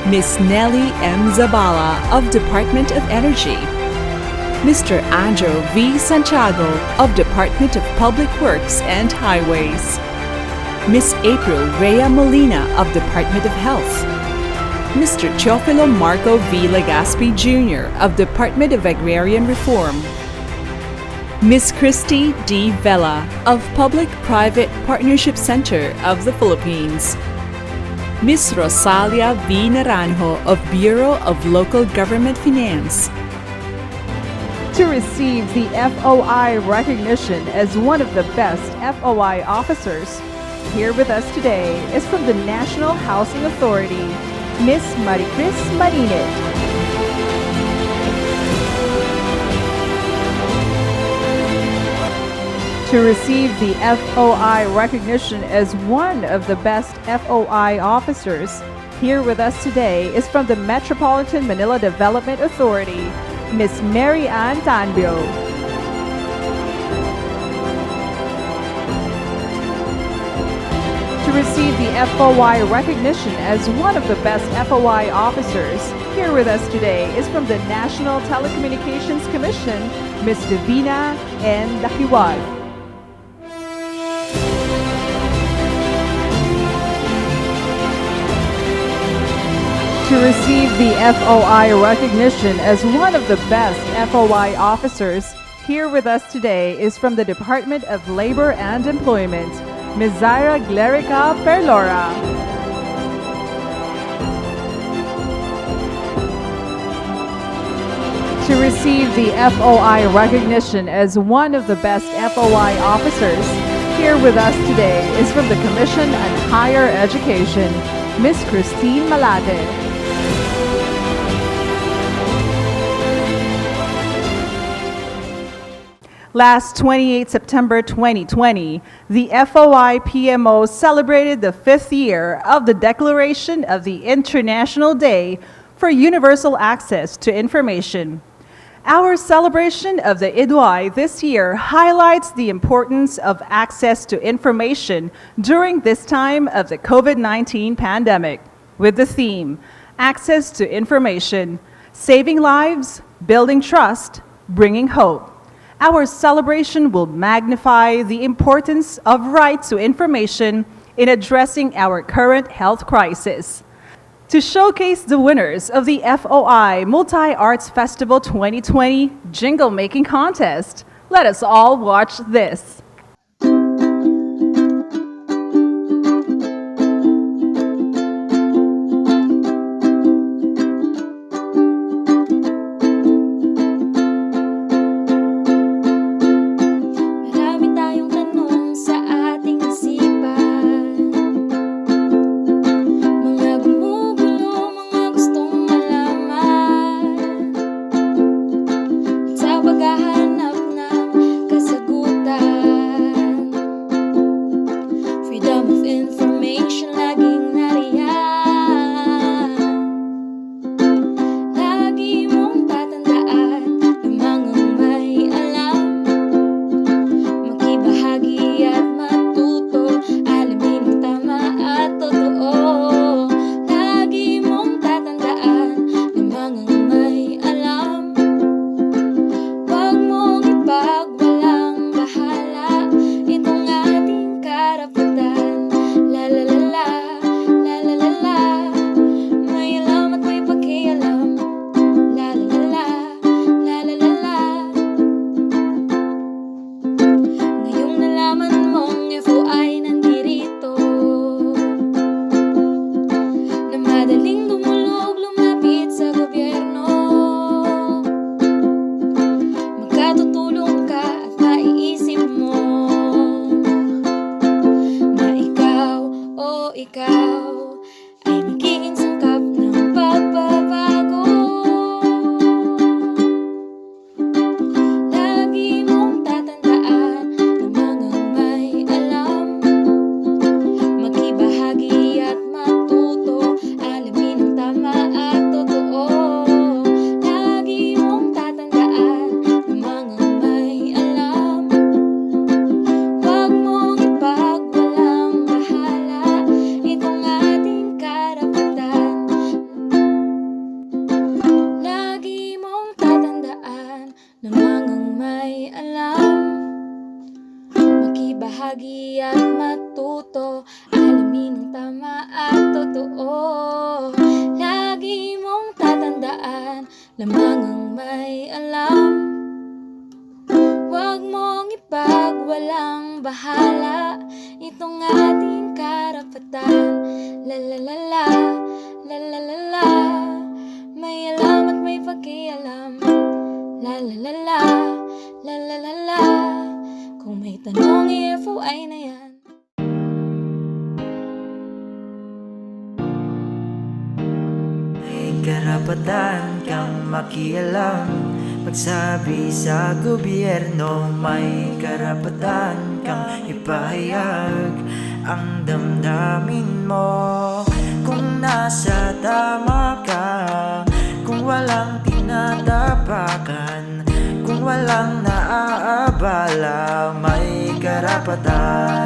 Ms. Nelly M. Zabala of Department of Energy. Mr. Andrew V. Santiago of Department of Public Works and Highways. Ms. April Rhea Molina of Department of Health. Mr. Teofilo Marco V. Legaspi Jr. of Department of Agrarian Reform. Ms. Christy D. Vela of Public-Private Partnership Center of the Philippines. Ms. Rosalia V. Naranjo of Bureau of Local Government Finance. To receive the FOI recognition as one of the best FOI officers, here with us today is from the National Housing Authority, Ms. Maricris Marinit. To receive the FOI recognition as one of the best FOI officers, here with us today is from the Metropolitan Manila Development Authority, Ms. Mary Ann Tanbio. To receive the FOI recognition as one of the best FOI officers, here with us today is from the National Telecommunications Commission, Ms. Divina N. Dakiwag. To receive the FOI recognition as one of the best FOI officers, here with us today is from the Department of Labor and Employment, Ms. Zaira Glerica Perlora. To receive the FOI recognition as one of the best FOI officers, here with us today is from the Commission on Higher Education, Ms. Christine Malate. Last 28 September 2020, the FOI-PMO celebrated the 5th year of the declaration of the International Day for Universal Access to Information. Our celebration of the IDWAI this year highlights the importance of access to information during this time of the COVID-19 pandemic, with the theme, Access to Information, Saving Lives, Building Trust, Bringing Hope. Our celebration will magnify the importance of right to information in addressing our current health crisis. To showcase the winners of the FOI Multi-Arts Festival 2020 Jingle Making Contest, let us all watch this. Sa paghahanap ng kasagutan. may alam, makibahagi at matuto, alamin ang tama at totoo. Lagi mong tatandaan, lamang ang may alam. Huwag mong ipagwalang bahala, itong ating karapatan. La la la la, la la la la, may alam at may pakialam. La la la la, la la la la, kung may tanong i-FOI na yan. May karapatan kang makialam, magsabi sa gobyerno. May karapatan kang ipahayag ang damdamin mo. Kung nasa tama ka, kung walang tinatapakan, kung walang naaabala, may karapatan.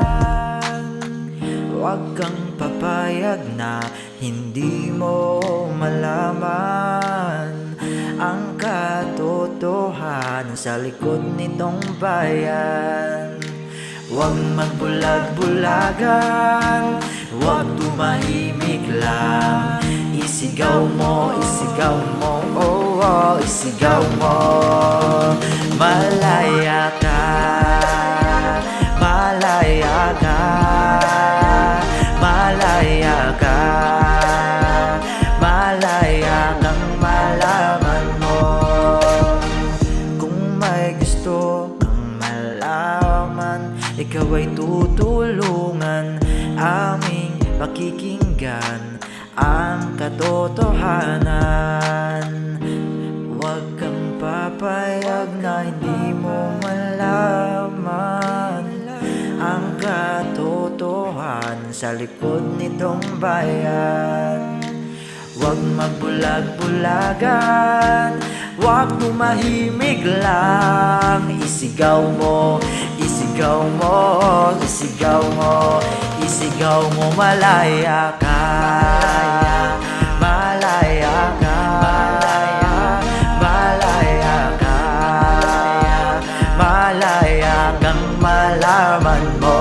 Huwag kang papayag na hindi mo malaman ang katotohanan sa likod nitong bayan. Huwag magbulag-bulagan, huwag tumahimik lang. Isigaw mo, oh, oh, isigaw mo. Malaya ka, malaya ka, malaya ka, malaya kang malaman mo. Kung may gusto kang malaman, ikaw ay tutulungan, aming pakikinggan ang katotohanan. Huwag kang papayag na hindi mo malaman ang katotohanan sa likod nitong bayan. Huwag magbulag-bulagan, huwag tumahimik lang. Isigaw mo, isigaw mo, isigaw mo, isigaw mo. Malaya ka, malaya ka, malaya ka, malaya kang malaman mo.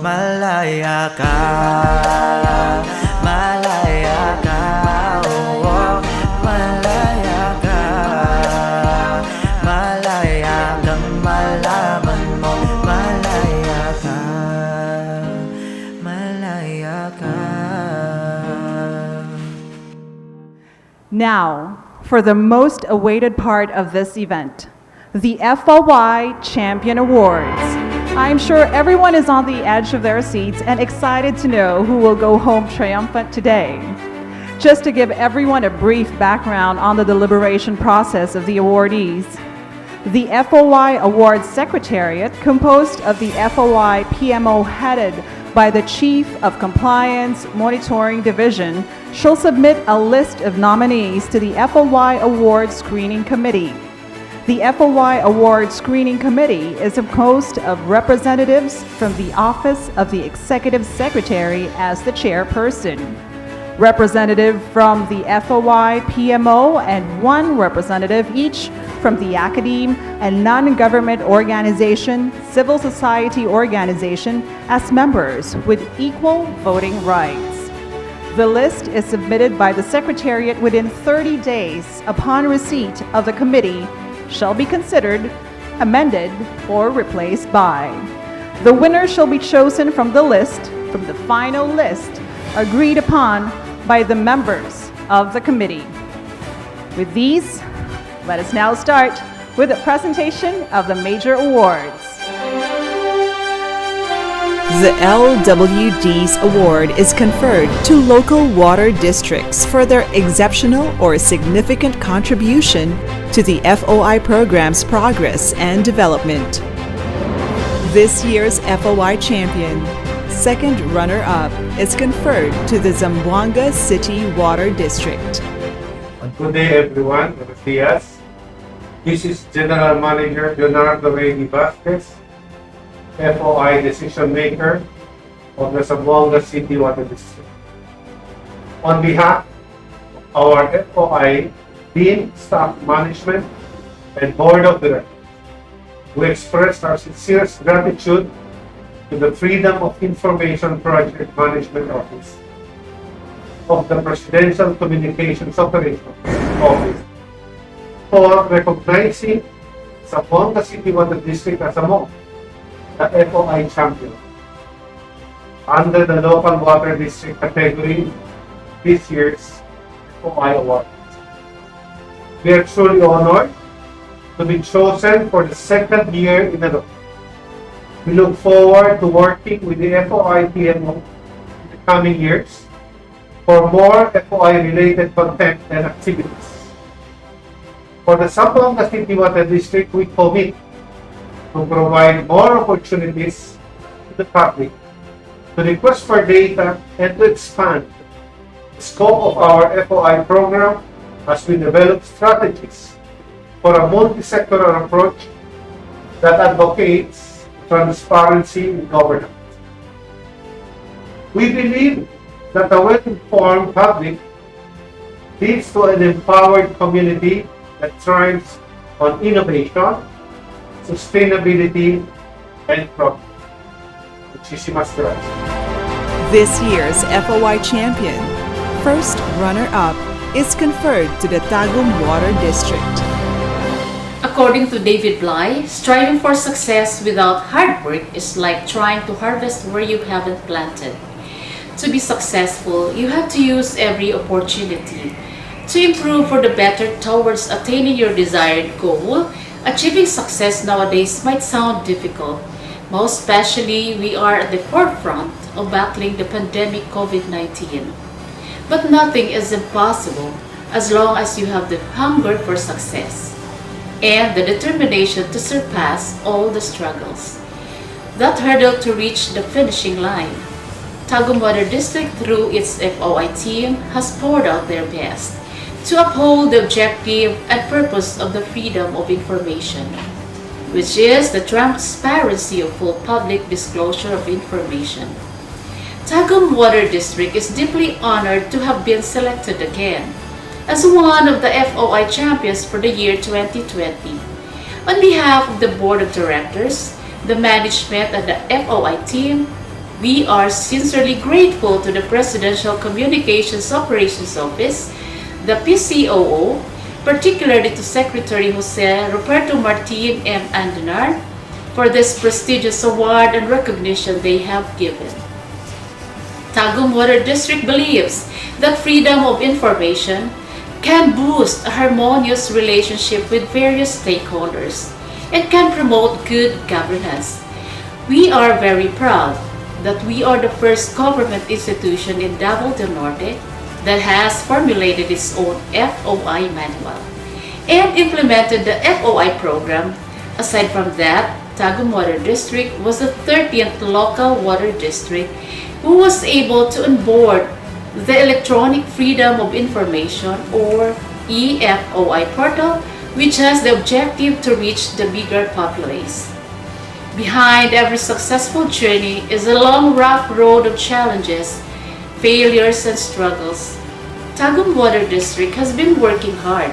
Malaya ka, malaya ka, oh, malaya ka, malaya kang malaman mo. Malaya ka, malaya ka. Now, for the most awaited part of this event, the FOI Champion Awards. I'm sure everyone is on the edge of their seats and excited to know who will go home triumphant today. Just to give everyone a brief background on the deliberation process of the awardees, the FOI Awards Secretariat, composed of the FOI-PMO headed by the Chief of Compliance Monitoring Division, shall submit a list of nominees to the FOI Awards Screening Committee. The FOI Award Screening Committee is composed of representatives from the Office of the Executive Secretary as the chairperson, representative from the FOI-PMO, and one representative each from the academe and non-government organization, civil society organization as members with equal voting rights. The list is submitted by the Secretariat within 30 days upon receipt of the committee, shall be considered, amended, or replaced by. The winner shall be chosen from the final list agreed upon by the members of the committee. With these, let us now start with the presentation of the major awards. The LWD's award is conferred to local water districts for their exceptional or significant contribution to the FOI program's progress and development. This year's FOI champion, second runner-up, is conferred to the Zamboanga City Water District. Good day everyone, buenos dias. This is General Manager Leonardo Reyni Vasquez, FOI Decision Maker of the Zamboanga City Water District. On behalf of our FOI Dean, Staff Management, and Board of Directors. We express our sincerest gratitude to the Freedom of Information Project Management Office of the Presidential Communications Operations Office for recognizing Zamboanga City Water District as among the FOI champion under the Local Water District category this year's FOI Award. We are truly honored to be chosen for the second year in a row. We look forward to working with the FOI-PMO in the coming years for more FOI-related content and activities. For the Zamboanga City Water District, we commit to provide more opportunities to the public to request for data and to expand the scope of our FOI program as we develop strategies for a multi-sectoral approach that advocates transparency in governance. We believe that a well-informed public leads to an empowered community that thrives on innovation, sustainability, and progress. Muchísimas gracias. This year's FOI champion, first runner-up, is conferred to the Tagum Water District. According to David Bly, striving for success without hard work is like trying to harvest where you haven't planted. To be successful, you have to use every opportunity to improve for the better towards attaining your desired goal. Achieving success nowadays might sound difficult, most especially we are at the forefront of battling the pandemic COVID-19. But nothing is impossible as long as you have the hunger for success and the determination to surpass all the struggles that hurdle to reach the finishing line. Tagum Water District, through its FOI team, has poured out their best to uphold the objective and purpose of the freedom of information, which is the transparency of full public disclosure of information. Tagum Water District is deeply honored to have been selected again as one of the FOI champions for the year 2020. On behalf of the Board of Directors, the management and the FOI team, we are sincerely grateful to the Presidential Communications Operations Office, the PCOO, particularly to Secretary Jose Roberto Martin M. Andanar, for this prestigious award and recognition they have given. Tagum Water District believes that freedom of information can boost a harmonious relationship with various stakeholders and can promote good governance. We are very proud that we are the first government institution in Davao del Norte that has formulated its own FOI manual and implemented the FOI program. Aside from that, Tagum Water District was the 30th local water district who was able to onboard the Electronic Freedom of Information or EFOI portal, which has the objective to reach the bigger populace. Behind every successful journey is a long rough road of challenges, failures, and struggles. Tagum Water District has been working hard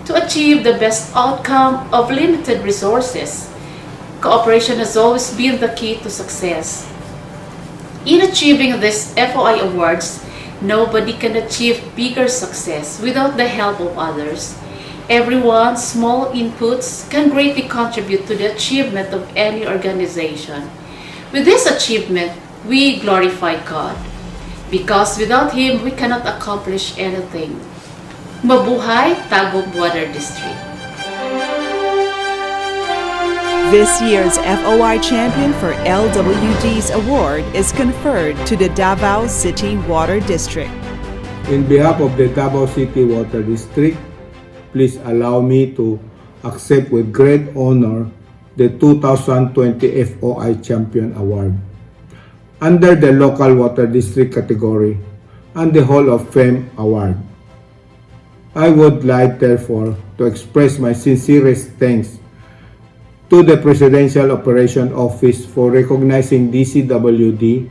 to achieve the best outcome of limited resources. Cooperation has always been the key to success. In achieving these FOI awards, nobody can achieve bigger success without the help of others. Everyone's small inputs can greatly contribute to the achievement of any organization. With this achievement, we glorify God, because without Him, we cannot accomplish anything. Mabuhay, Tagum Water District! This year's FOI champion for LWD's award is conferred to the Davao City Water District. In behalf of the Davao City Water District, please allow me to accept with great honor the 2020 FOI Champion Award under the Local Water District category and the Hall of Fame Award. I would like, therefore, to express my sincerest thanks to the Presidential Operation Office for recognizing DCWD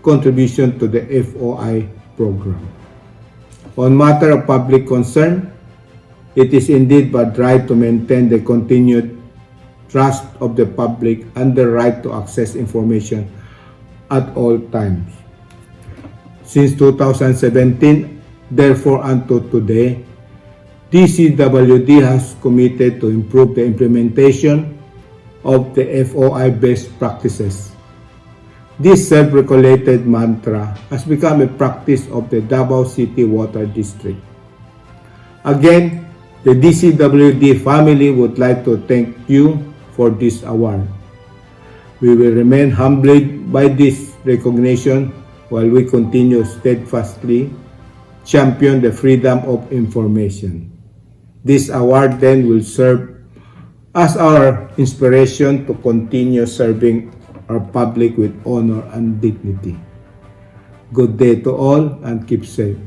contribution to the FOI program. On matter of public concern, It is indeed but right to maintain the continued trust of the public and the right to access information at all times. Since 2017, therefore unto today, DCWD has committed to improve the implementation of the FOI best practices. This self-regulated mantra has become a practice of the Davao City Water District. Again, the DCWD family would like to thank you for this award. We will remain humbled by this recognition while we continue steadfastly champion the freedom of information. This award then will serve as our inspiration to continue serving our public with honor and dignity. Good day to all and keep safe.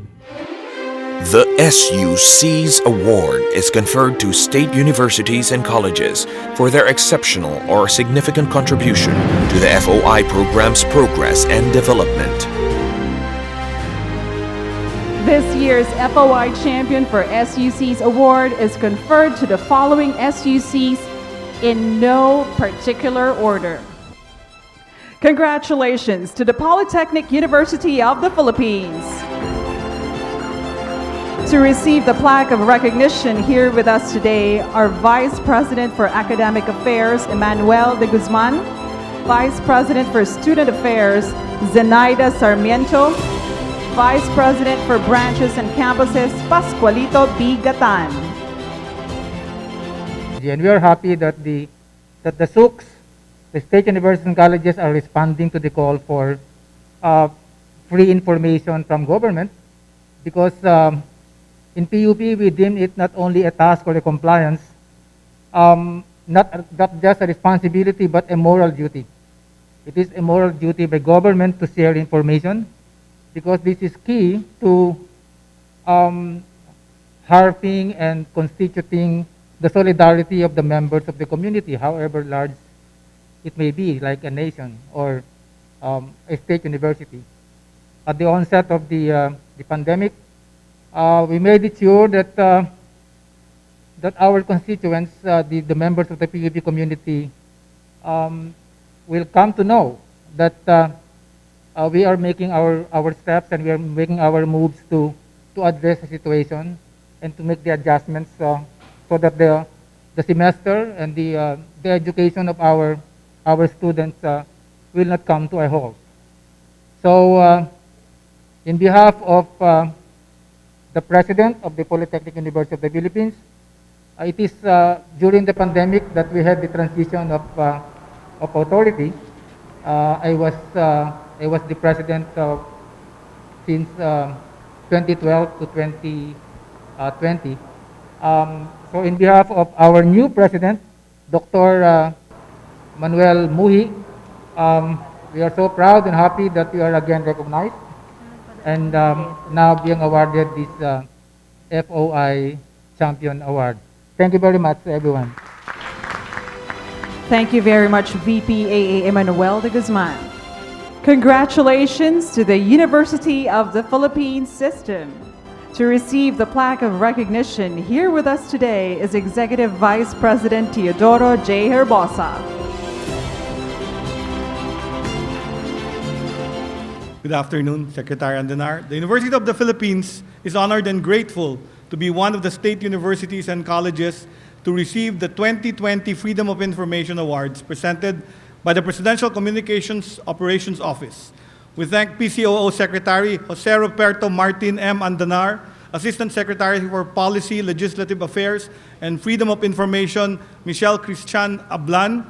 The SUC's award is conferred to state universities and colleges for their exceptional or significant contribution to the FOI program's progress and development. This year's FOI Champion for SUC's award is conferred to the following SUCs in no particular order. Congratulations to the Polytechnic University of the Philippines. To receive the plaque of recognition here with us today are Vice President for Academic Affairs, Emmanuel de Guzman, Vice President for Student Affairs, Zenaida Sarmiento, Vice President for Branches and Campuses, Pascualito B. Gatan. And we are happy that the SUCs, the state universities and colleges, are responding to the call for free information from government, because in PUP we deem it not only a task or a compliance, not just a responsibility but a moral duty. It is a moral duty by government to share information, because this is key to harping and constituting the solidarity of the members of the community, however large it may be, like a nation or a state university. At the onset of the pandemic, we made it sure that that our constituents, the members of the PUP community, will come to know that we are making our steps and we are making our moves to address the situation and to make the adjustments so that the semester and the education of our students will not come to a halt. So in behalf of the President of the Polytechnic University of the Philippines, it is during the pandemic that we had the transition of authority. I was the President since 2012 to 2020. So in behalf of our new President, Dr. Manuel Muhi, we are so proud and happy that we are again recognized and now being awarded this FOI Champion Award. Thank you very much, everyone. Thank you very much, VPAA Emmanuel de Guzman. Congratulations to the University of the Philippines System. To receive the plaque of recognition, here with us today is Executive Vice President Teodoro J. Herbosa. Good afternoon, Secretary Andanar. The University of the Philippines is honored and grateful to be one of the state universities and colleges to receive the 2020 Freedom of Information Awards presented by the Presidential Communications Operations Office. We thank PCOO Secretary Jose Roberto Martin M. Andanar, Assistant Secretary for Policy, Legislative Affairs, and Freedom of Information, Michelle Christian Ablan,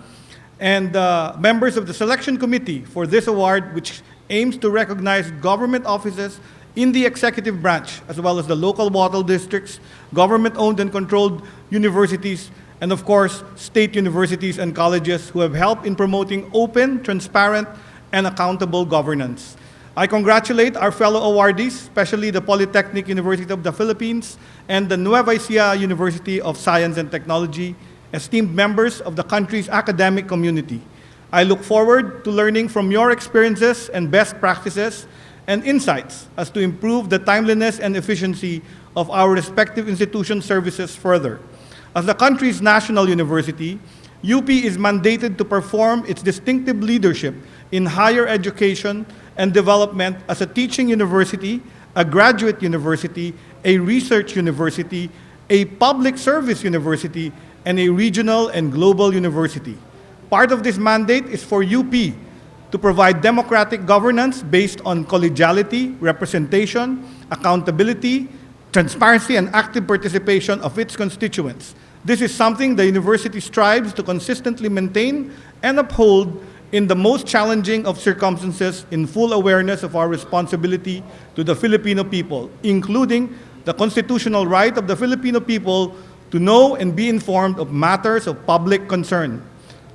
and members of the Selection Committee for this award, which aims to recognize government offices in the executive branch, as well as the local water districts, government-owned and controlled universities, and of course, state universities and colleges who have helped in promoting open, transparent, and accountable governance. I congratulate our fellow awardees, especially the Polytechnic University of the Philippines and the Nueva Ecija University of Science and Technology, esteemed members of the country's academic community. I look forward to learning from your experiences and best practices and insights as to improve the timeliness and efficiency of our respective institution services further. As the country's national university, UP is mandated to perform its distinctive leadership in higher education and development as a teaching university, a graduate university, a research university, a public service university, and a regional and global university. Part of this mandate is for UP to provide democratic governance based on collegiality, representation, accountability, transparency, and active participation of its constituents. This is something the university strives to consistently maintain and uphold in the most challenging of circumstances, in full awareness of our responsibility to the Filipino people, including the constitutional right of the Filipino people to know and be informed of matters of public concern.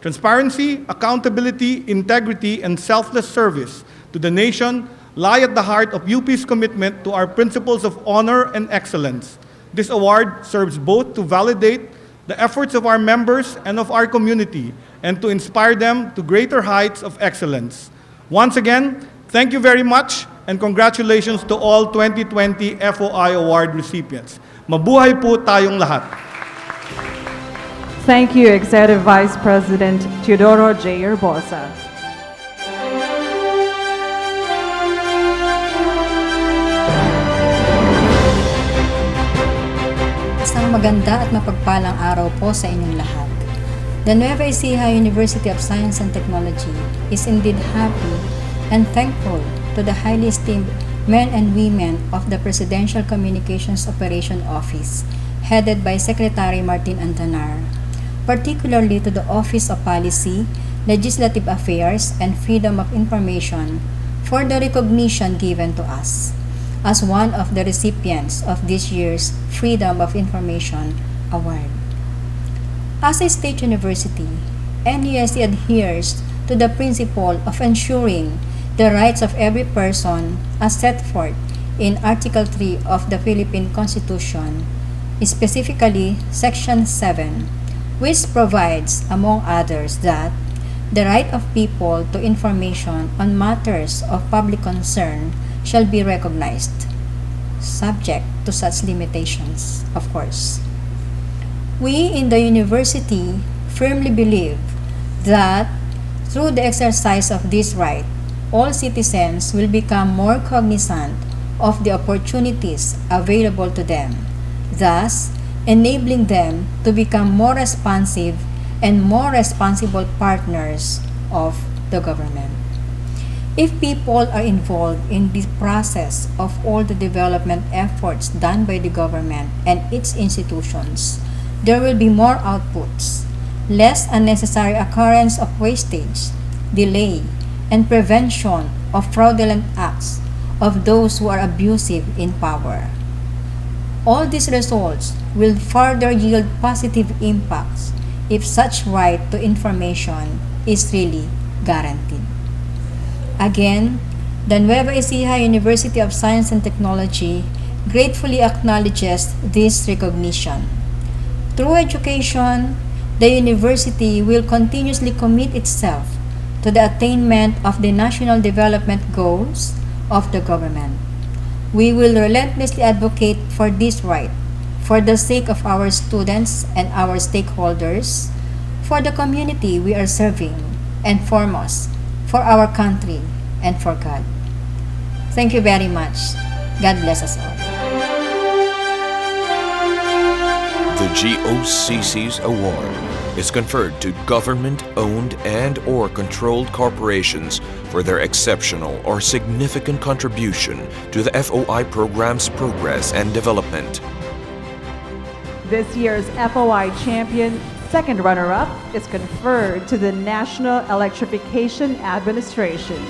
Transparency, accountability, integrity, and selfless service to the nation lie at the heart of UP's commitment to our principles of honor and excellence. This award serves both to validate the efforts of our members and of our community, and to inspire them to greater heights of excellence. Once again, thank you very much, and congratulations to all 2020 FOI Award recipients. Mabuhay po tayong lahat. Thank you, Executive Vice President Teodoro J. Herbosa. Isang maganda at mapagpalang araw po sa inyong lahat. The Nueva Ecija University of Science and Technology is indeed happy and thankful to the highly esteemed men and women of the Presidential Communications Operation Office, headed by Secretary Martin Andanar, particularly to the Office of Policy, Legislative Affairs, and Freedom of Information for the recognition given to us as one of the recipients of this year's Freedom of Information Award. As a state university, NUST adheres to the principle of ensuring the rights of every person as set forth in Article 3 of the Philippine Constitution, specifically Section 7, which provides, among others, that the right of people to information on matters of public concern shall be recognized, subject to such limitations, of course. We in the university firmly believe that through the exercise of this right, all citizens will become more cognizant of the opportunities available to them, thus enabling them to become more responsive and more responsible partners of the government. If people are involved in the process of all the development efforts done by the government and its institutions, there will be more outputs, less unnecessary occurrence of wastage, delay, and prevention of fraudulent acts of those who are abusive in power. All these results will further yield positive impacts if such right to information is really guaranteed. Again, the Nueva Ecija University of Science and Technology gratefully acknowledges this recognition. Through education, the university will continuously commit itself to the attainment of the national development goals of the government. We will relentlessly advocate for this right, for the sake of our students and our stakeholders, for the community we are serving, and foremost, for our country and for God. Thank you very much. God bless us all. The GOCC's award is conferred to government-owned and/or controlled corporations for their exceptional or significant contribution to the FOI program's progress and development. This year's FOI champion, second runner-up, is conferred to the National Electrification Administration.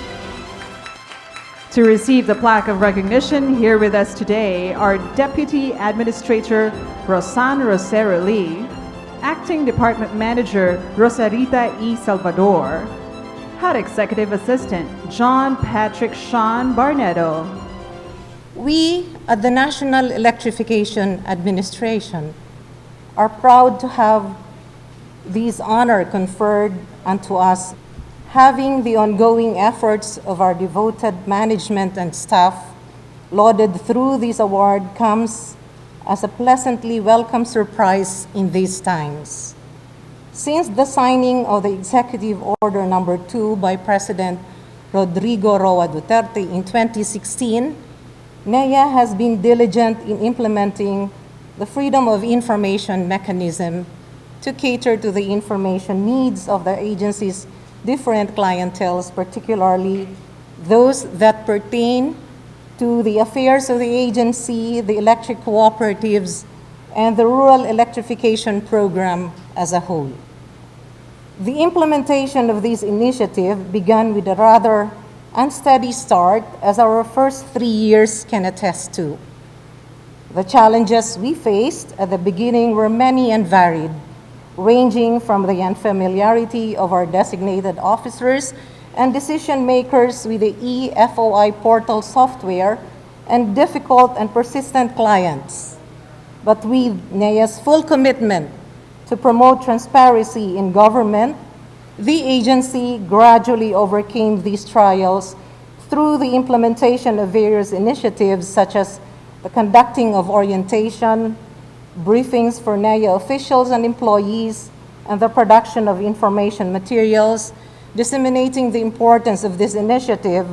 To receive the plaque of recognition, here with us today are Deputy Administrator Rosan Rosero Lee, Acting Department Manager Rosarita E. Salvador, Head Executive Assistant John Patrick Sean Barnedo. We at the National Electrification Administration are proud to have this honor conferred unto us. having the ongoing efforts of our devoted management and staff lauded through this award comes as a pleasantly welcome surprise in these times. Since the signing of the Executive Order Number 2 by President Rodrigo Roa Duterte in 2016, NEA has been diligent in implementing the Freedom of Information mechanism to cater to the information needs of the agency's different clienteles, particularly those that pertain to the affairs of the agency, the electric cooperatives, and the rural electrification program as a whole. The implementation of this initiative began with a rather unsteady start, as our first 3 years can attest to. The challenges we faced at the beginning were many and varied, ranging from the unfamiliarity of our designated officers and decision makers with the e-FOI portal software and difficult and persistent clients. But with NEA's full commitment to promote transparency in government, the agency gradually overcame these trials through the implementation of various initiatives such as the conducting of orientation, briefings for NEA officials and employees, and the production of information materials, disseminating the importance of this initiative,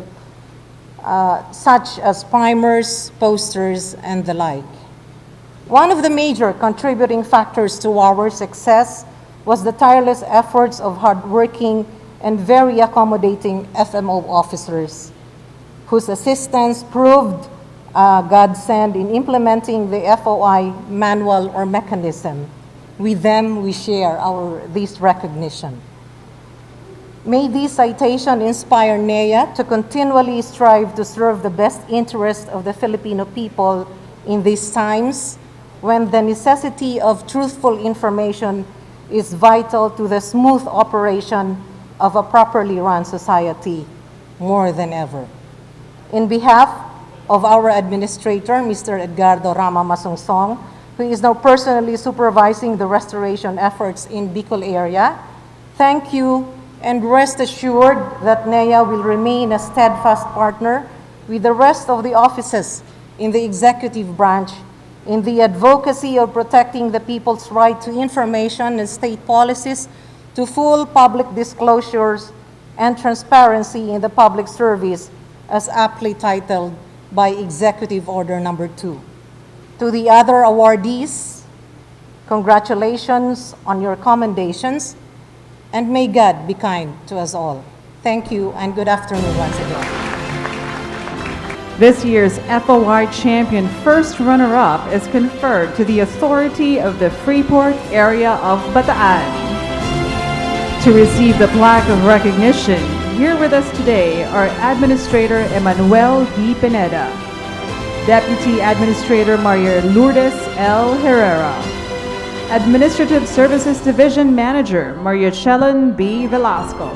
such as primers, posters, and the like. One of the major contributing factors to our success was the tireless efforts of hardworking and very accommodating FMO officers, whose assistance proved godsend in implementing the FOI manual or mechanism. With them, we share this recognition. May this citation inspire NEA to continually strive to serve the best interest of the Filipino people in these times when the necessity of truthful information is vital to the smooth operation of a properly run society more than ever. In behalf of our administrator, Mr. Edgardo Rama Masungsong, who is now personally supervising the restoration efforts in Bicol area, thank you, and rest assured that NEA will remain a steadfast partner with the rest of the offices in the executive branch in the advocacy of protecting the people's right to information and state policies, to full public disclosures and transparency in the public service, as aptly titled by Executive Order Number 2. To the other awardees, congratulations on your commendations, and may God be kind to us all. Thank you, and good afternoon once again. This year's FOI Champion first runner-up is conferred to the authority of the Freeport area of Bataan. To receive the plaque of recognition, here with us today are Administrator Emmanuel D. Pineda, Deputy Administrator Maria Lourdes L. Herrera, Administrative Services Division Manager Maria Chelen B. Velasco.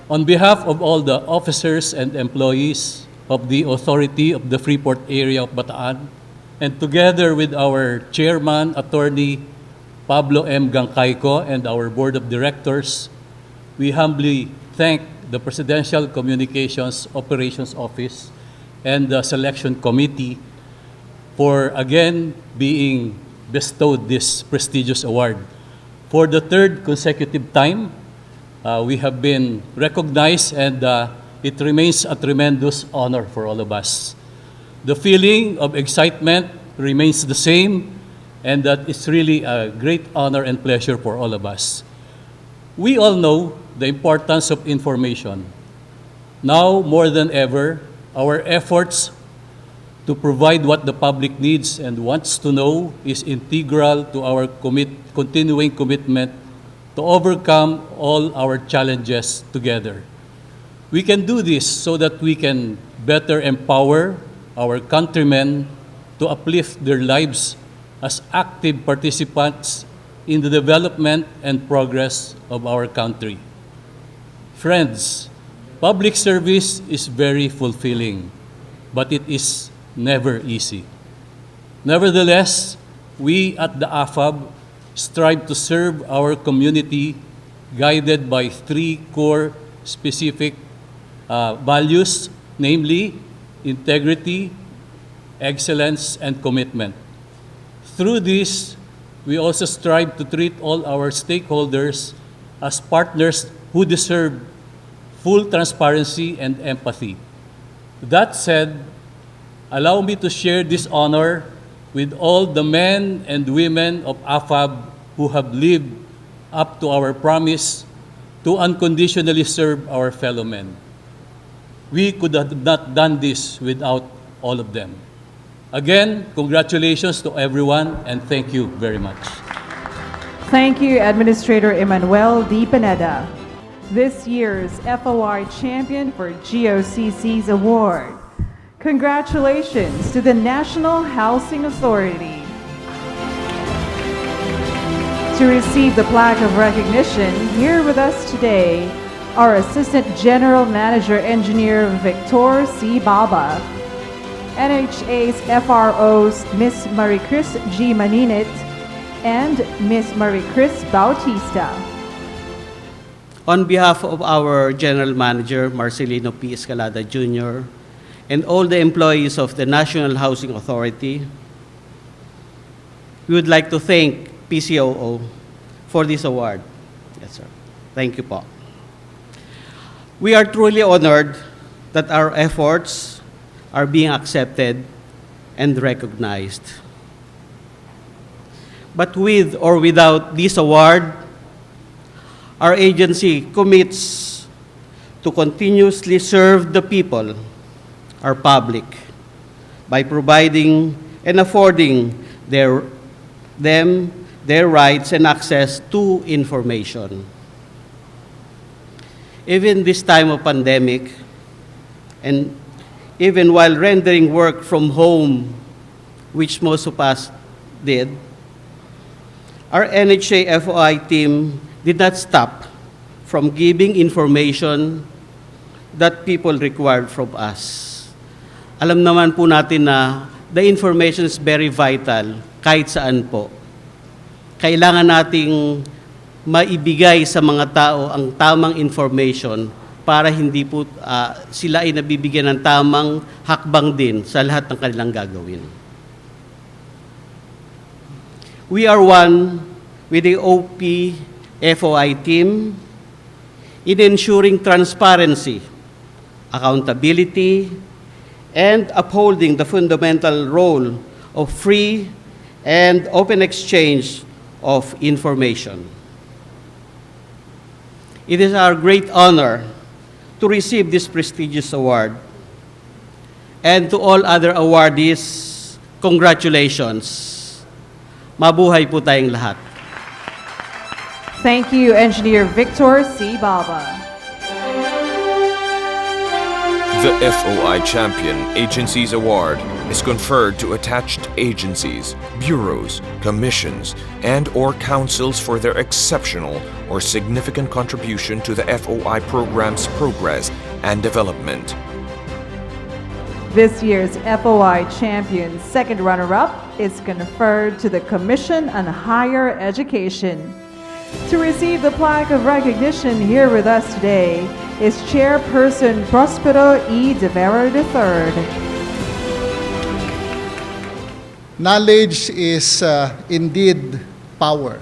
On behalf of all the officers and employees of the authority of the Freeport area of Bataan, and together with our chairman, Attorney Pablo M. Gangcayco, and our board of directors, we humbly thank the Presidential Communications Operations Office and the Selection Committee for again being bestowed this prestigious award. For the third consecutive time, we have been recognized, and it remains a tremendous honor for all of us. The feeling of excitement remains the same, and that it's really a great honor and pleasure for all of us. We all know the importance of information. Now, more than ever, our efforts to provide what the public needs and wants to know is integral to our continuing commitment to overcome all our challenges together. We can do this so that we can better empower our countrymen to uplift their lives as active participants in the development and progress of our country. Friends, public service is very fulfilling, but it is never easy. Nevertheless, we at the AFAB strive to serve our community guided by three core specific values, namely integrity, excellence, and commitment. Through this, we also strive to treat all our stakeholders as partners who deserve full transparency and empathy. That said, allow me to share this honor with all the men and women of AFAB who have lived up to our promise to unconditionally serve our fellow men. We could have not done this without all of them. Again, congratulations to everyone and thank you very much. Thank you, Administrator Emmanuel D. Pineda. This year's FOI Champion for GOCC's award. Congratulations to the National Housing Authority. To receive the plaque of recognition, here with us today, our Assistant General Manager Engineer Victor C. Baba, NHA's FROs Ms. Maricris G. Maninit and Ms. Maricris Bautista. On behalf of our General Manager, Marcelino P. Escalada Jr., and all the employees of the National Housing Authority, we would like to thank PCOO for this award. Yes, sir. Thank you po. We are truly honored that our efforts are being accepted and recognized. But with or without this award, our agency commits to continuously serve the people, our public, by providing and affording them their rights and access to information. Even this time of pandemic, and even while rendering work from home, which most of us did, our NHA FOI team did not stop from giving information that people required from us. Alam naman po natin na the information is very vital kahit saan po. Kailangan nating maibigay sa mga tao ang tamang information para hindi po sila ay nabibigyan ng tamang hakbang din sa lahat ng kanilang gagawin. We are one with the OP FOI team in ensuring transparency, accountability, and upholding the fundamental role of free and open exchange of information. It is our great honor to receive this prestigious award. And to all other awardees, congratulations. Mabuhay po tayong lahat. Thank you, Engineer Victor C. Baba. The FOI Champion Agencies Award is conferred to attached agencies, bureaus, commissions, and/or councils for their exceptional or significant contribution to the FOI program's progress and development. This year's FOI Champion second runner-up is conferred to the Commission on Higher Education. To receive the plaque of recognition here with us today is Chairperson Prospero E. De Vera III. Knowledge is indeed power.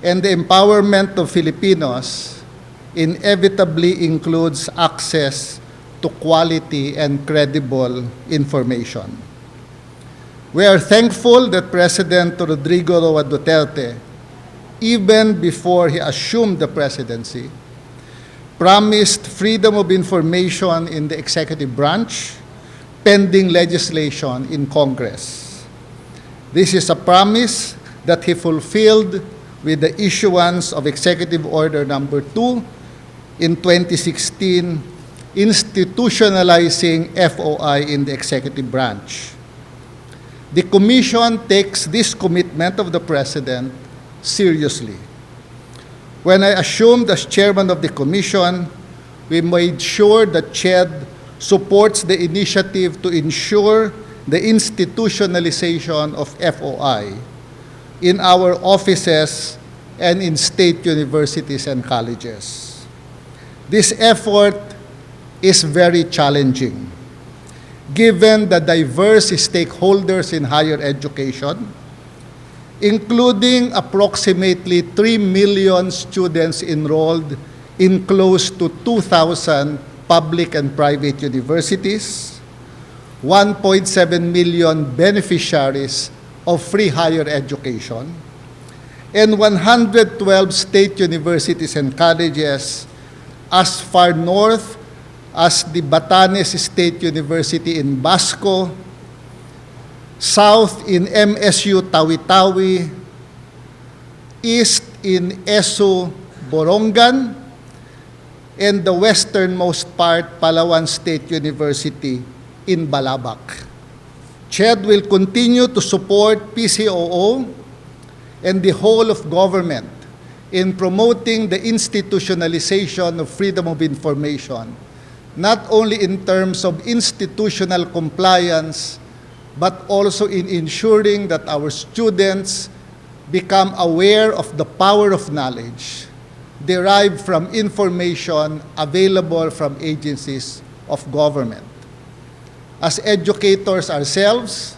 And the empowerment of Filipinos inevitably includes access to quality and credible information. We are thankful that President Rodrigo Roa Duterte, even before he assumed the presidency, promised freedom of information in the executive branch, pending legislation in Congress. This is a promise that he fulfilled with the issuance of Executive Order Number 2 in 2016, institutionalizing FOI in the executive branch. The Commission takes this commitment of the President seriously. When I assumed as chairman of the Commission, we made sure that CHED supports the initiative to ensure the institutionalization of FOI in our offices and in state universities and colleges. This effort is very challenging, given the diverse stakeholders in higher education, including approximately 3 million students enrolled in close to 2,000 public and private universities, 1.7 million beneficiaries of free higher education, and 112 state universities and colleges as far north as the Batanes State University in Basco, south in MSU Tawi-Tawi, east in ESU Borongan, and the westernmost part, Palawan State University in Balabac. CHED will continue to support PCOO and the whole of government in promoting the institutionalization of freedom of information, not only in terms of institutional compliance, but also in ensuring that our students become aware of the power of knowledge derived from information available from agencies of government. As educators ourselves,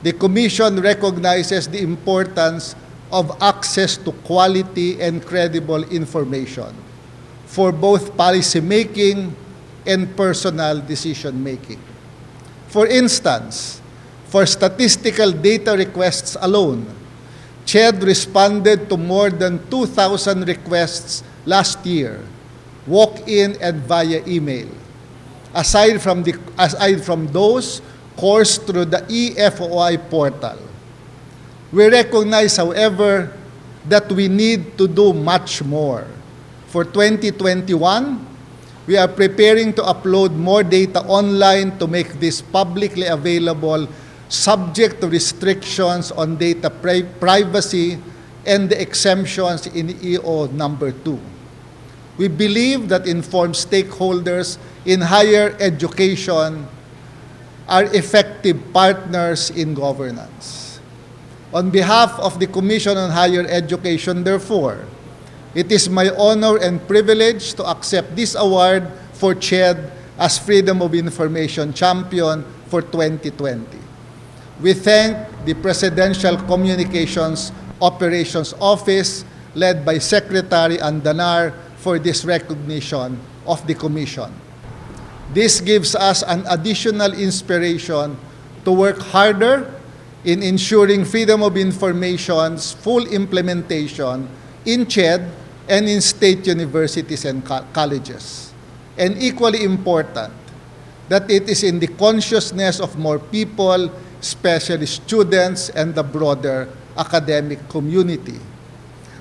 the Commission recognizes the importance of access to quality and credible information for both policymaking and personal decision-making. For instance, for statistical data requests alone, CHED responded to more than 2,000 requests last year, walk-in and via email. Aside from those coursed through the eFOI portal. We recognize, however, that we need to do much more. For 2021, we are preparing to upload more data online to make this publicly available, subject to restrictions on data privacy and the exemptions in EO number 2. We believe that informed stakeholders in higher education are effective partners in governance. On behalf of the Commission on Higher Education, therefore, it is my honor and privilege to accept this award for CHED as Freedom of Information Champion for 2020. We thank the Presidential Communications Operations Office, led by Secretary Andanar, for this recognition of the Commission. This gives us an additional inspiration to work harder in ensuring freedom of information's full implementation in CHED and in state universities and colleges. And equally important, that it is in the consciousness of more people, especially students and the broader academic community.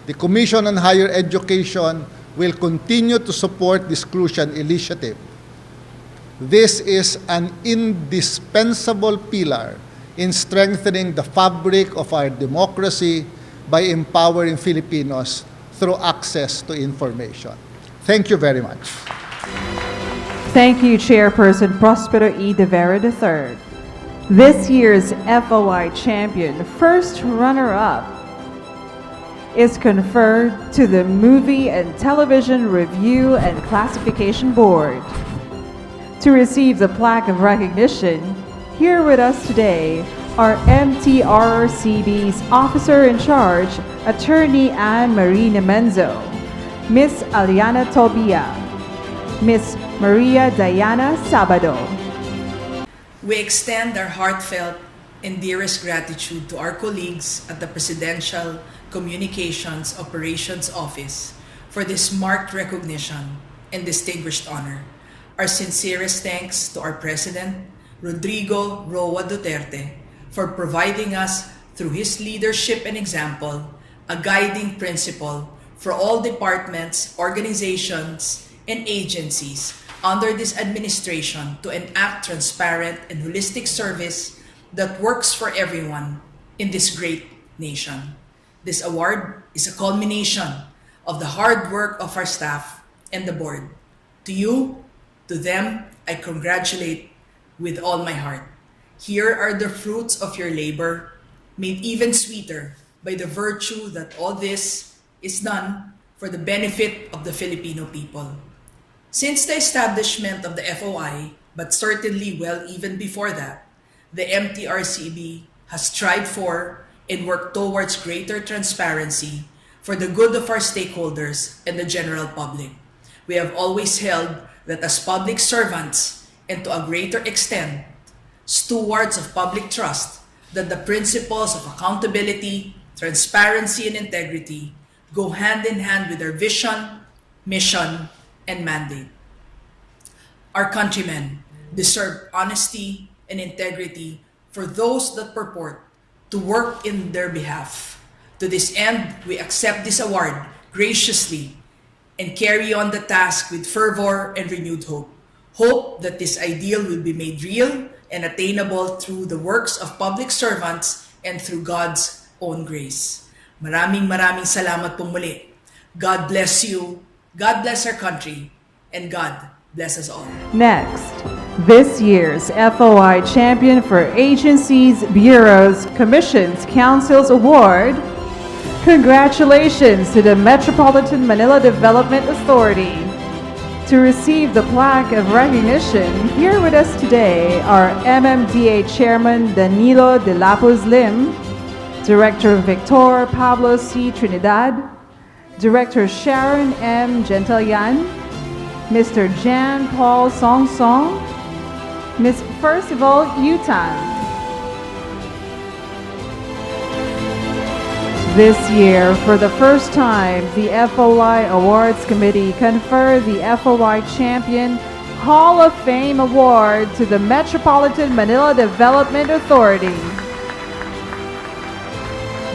The Commission on Higher Education will continue to support this crucial initiative. This is an indispensable pillar in strengthening the fabric of our democracy by empowering Filipinos through access to information. Thank you very much. Thank you, Chairperson Prospero E. De Vera III. This year's FOI champion, first runner-up, is conferred to the Movie and Television Review and Classification Board. To receive the plaque of recognition, here with us today are MTRCB's Officer in Charge, Attorney Anne Marie Nemenzo, Ms. Aliana Tobia, Ms. Maria Diana Sabado. We extend our heartfelt and dearest gratitude to our colleagues at the Presidential Communications Operations Office for this marked recognition and distinguished honor. Our sincerest thanks to our President, Rodrigo Roa Duterte, for providing us, through his leadership and example, a guiding principle for all departments, organizations, and agencies under this administration to enact transparent and holistic service that works for everyone in this great nation. This award is a culmination of the hard work of our staff and the board. To you, to them, I congratulate with all my heart. Here are the fruits of your labor, made even sweeter by the virtue that all this is done for the benefit of the Filipino people. Since the establishment of the FOI, but certainly well even before that, the MTRCB has strived for and worked towards greater transparency for the good of our stakeholders and the general public. We have always held that as public servants, and to a greater extent, stewards of public trust, that the principles of accountability, transparency, and integrity go hand in hand with our vision, mission, and mandate. Our countrymen deserve honesty and integrity for those that purport to work in their behalf. To this end, we accept this award graciously and carry on the task with fervor and renewed hope. Hope that this ideal will be made real and attainable through the works of public servants and through God's own grace. Maraming salamat po muli. God bless you, God bless our country, and God bless us all. Next, this year's FOI Champion for Agencies, Bureaus, Commissions, Councils Award. Congratulations to the Metropolitan Manila Development Authority. To receive the plaque of recognition, here with us today are MMDA Chairman Danilo de Lapuz Lim, Director Victor Pablo C. Trinidad, Director Sharon M. Gentilian, Mr. Jan Paul Song Song, Ms. Percival Yutan. This year, for the first time, the FOI Awards Committee conferred the FOI Champion Hall of Fame Award to the Metropolitan Manila Development Authority.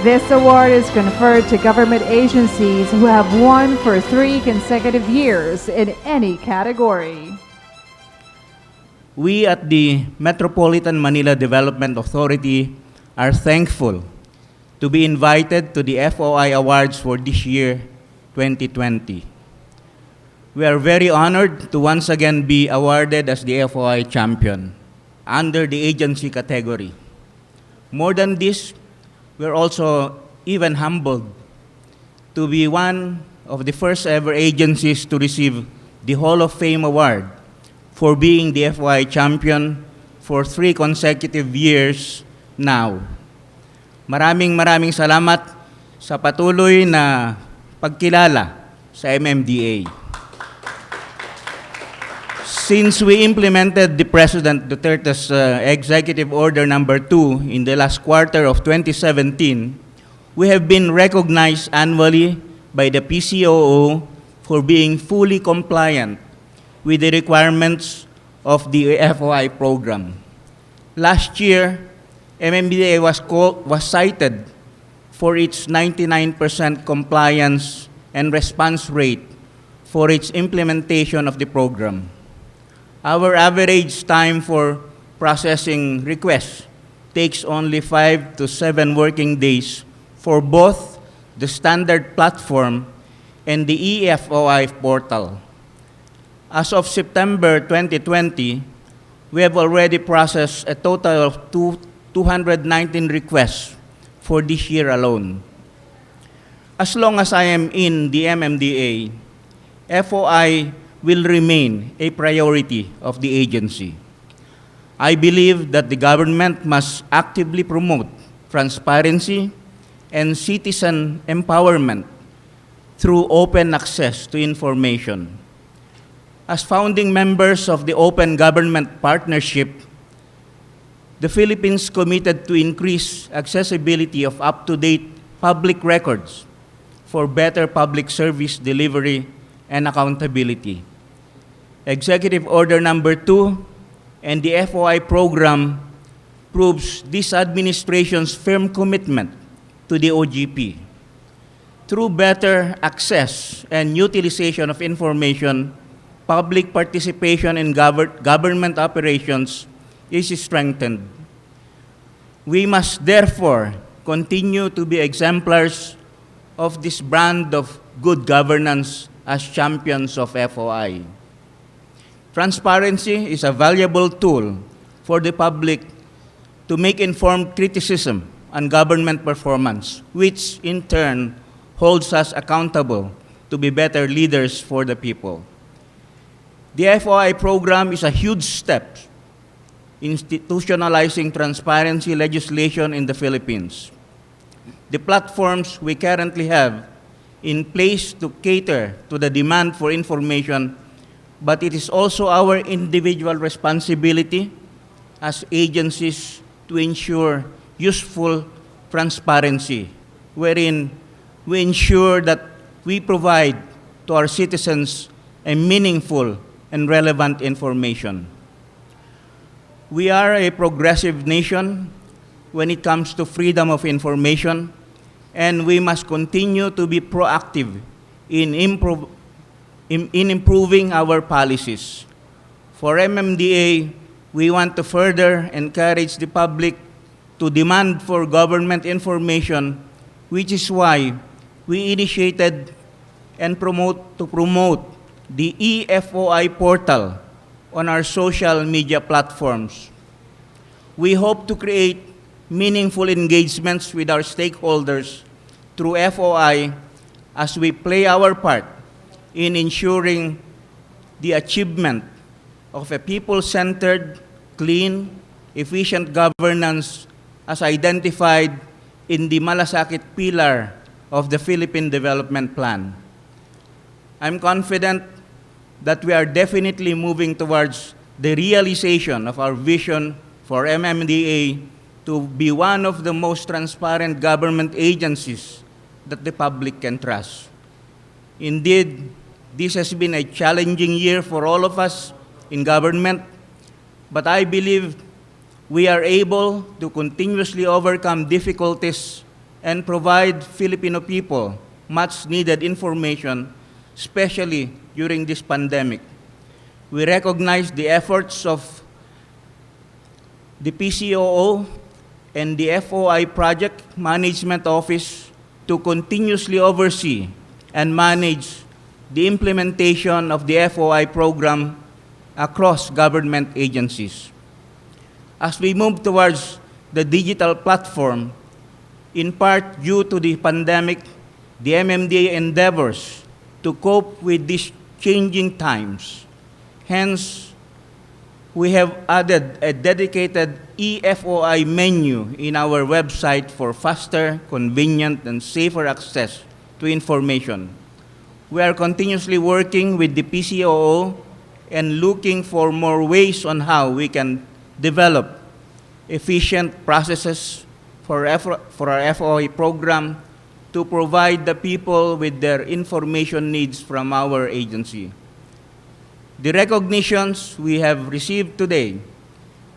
This award is conferred to government agencies who have won for 3 consecutive years in any category. We at the Metropolitan Manila Development Authority are thankful to be invited to the FOI Awards for this year, 2020. We are very honored to once again be awarded as the FOI Champion under the agency category. More than this, we're also even humbled to be one of the first ever agencies to receive the Hall of Fame Award for being the FOI Champion for 3 consecutive years now. Maraming salamat sa patuloy na pagkilala sa MMDA. Since we implemented the President Duterte's Executive Order number 2 in the last quarter of 2017, we have been recognized annually by the PCOO for being fully compliant with the requirements of the FOI program. Last year, MMDA was cited for its 99% compliance and response rate for its implementation of the program. Our average time for processing requests takes only 5 to 7 working days for both the standard platform and the eFOI portal. As of September 2020, we have already processed a total of 219 requests for this year alone. As long as I am in the MMDA, FOI will remain a priority of the agency. I believe that the government must actively promote transparency and citizen empowerment through open access to information. As founding members of the Open Government Partnership, the Philippines committed to increase accessibility of up-to-date public records for better public service delivery and accountability. Executive Order number 2 and the FOI program proves this administration's firm commitment to the OGP. Through better access and utilization of information, public participation in government operations is strengthened. We must therefore continue to be exemplars of this brand of good governance as champions of FOI. Transparency is a valuable tool for the public to make informed criticism on government performance, which in turn holds us accountable to be better leaders for the people. The FOI program is a huge step institutionalizing transparency legislation in the Philippines. The platforms we currently have in place to cater to the demand for information, but it is also our individual responsibility as agencies to ensure useful transparency, wherein we ensure that we provide to our citizens a meaningful and relevant information. We are a progressive nation when it comes to freedom of information, and we must continue to be proactive in improving our policies. For MMDA, we want to further encourage the public to demand for government information, which is why we initiated and promote the eFOI portal on our social media platforms. We hope to create meaningful engagements with our stakeholders through FOI as we play our part in ensuring the achievement of a people-centered, clean, efficient governance as identified in the Malasakit Pillar of the Philippine Development Plan. I'm confident that we are definitely moving towards the realization of our vision for MMDA to be one of the most transparent government agencies that the public can trust. Indeed, this has been a challenging year for all of us in government, but I believe we are able to continuously overcome difficulties and provide Filipino people much needed information, especially during this pandemic. We recognize the efforts of the PCOO and the FOI Project Management Office to continuously oversee and manage the implementation of the FOI program across government agencies. As we move towards the digital platform, in part due to the pandemic, the MMDA endeavors to cope with these changing times. Hence, we have added a dedicated eFOI menu in our website for faster, convenient, and safer access to information. We are continuously working with the PCOO and looking for more ways on how we can develop efficient processes for our FOI program to provide the people with their information needs from our agency. The recognitions we have received today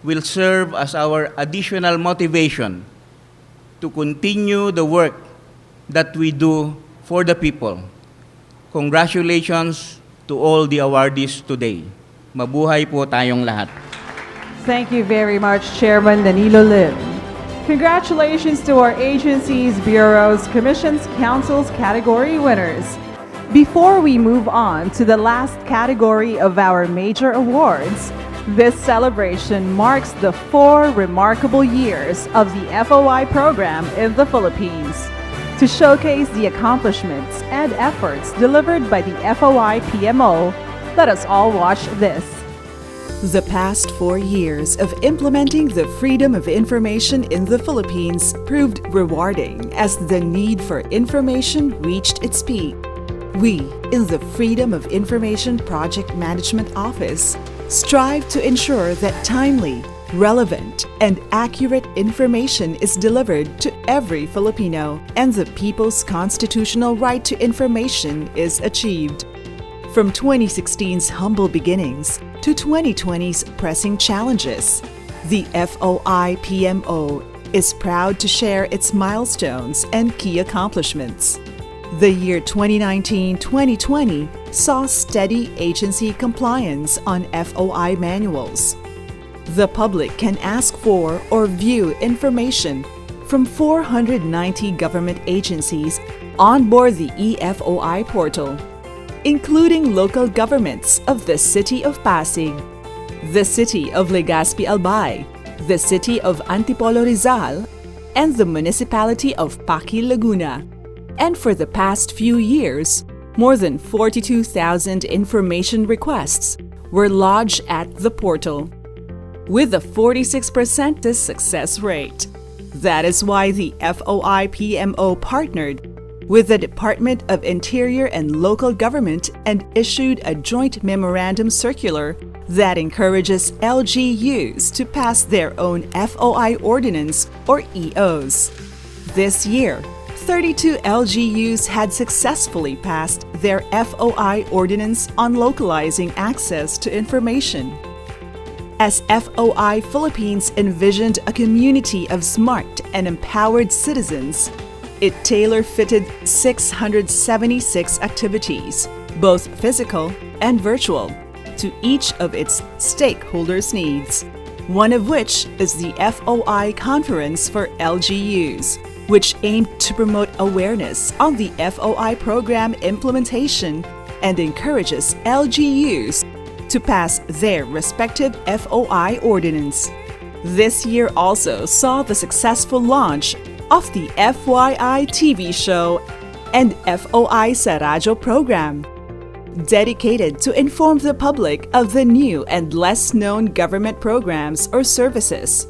will serve as our additional motivation to continue the work that we do for the people. Congratulations to all the awardees today. Mabuhay po tayong lahat. Thank you very much, Chairman Danilo Lim. Congratulations to our agencies, bureaus, commissions, councils category winners. Before we move on to the last category of our major awards, this celebration marks the 4 remarkable years of the FOI program in the Philippines. To showcase the accomplishments and efforts delivered by the FOI-PMO, let us all watch this. The past 4 years of implementing the freedom of information in the Philippines proved rewarding as the need for information reached its peak. We, in the Freedom of Information Project Management Office, strive to ensure that timely, relevant, and accurate information is delivered to every Filipino and the people's constitutional right to information is achieved. From 2016's humble beginnings to 2020's pressing challenges, the FOI-PMO is proud to share its milestones and key accomplishments. The year 2019-2020 saw steady agency compliance on FOI manuals. The public can ask for or view information from 490 government agencies on board the eFOI portal, including local governments of the City of Pasig, the City of Legazpi Albay, the City of Antipolo Rizal, and the Municipality of Paki, Laguna. And for the past few years, more than 42,000 information requests were lodged at the portal, with a 46% success rate. That is why the FOI-PMO partnered with the Department of Interior and Local Government and issued a joint memorandum circular that encourages LGUs to pass their own FOI ordinance or EOs. This year, 32 LGUs had successfully passed their FOI ordinance on localizing access to information. As FOI Philippines envisioned a community of smart and empowered citizens, it tailor-fitted 676 activities, both physical and virtual, to each of its stakeholders' needs, one of which is the FOI Conference for LGUs, which aimed to promote awareness on the FOI program implementation and encourages LGUs to pass their respective FOI ordinance. This year also saw the successful launch of the FYI TV show and FOI sa Radyo program, dedicated to inform the public of the new and less-known government programs or services.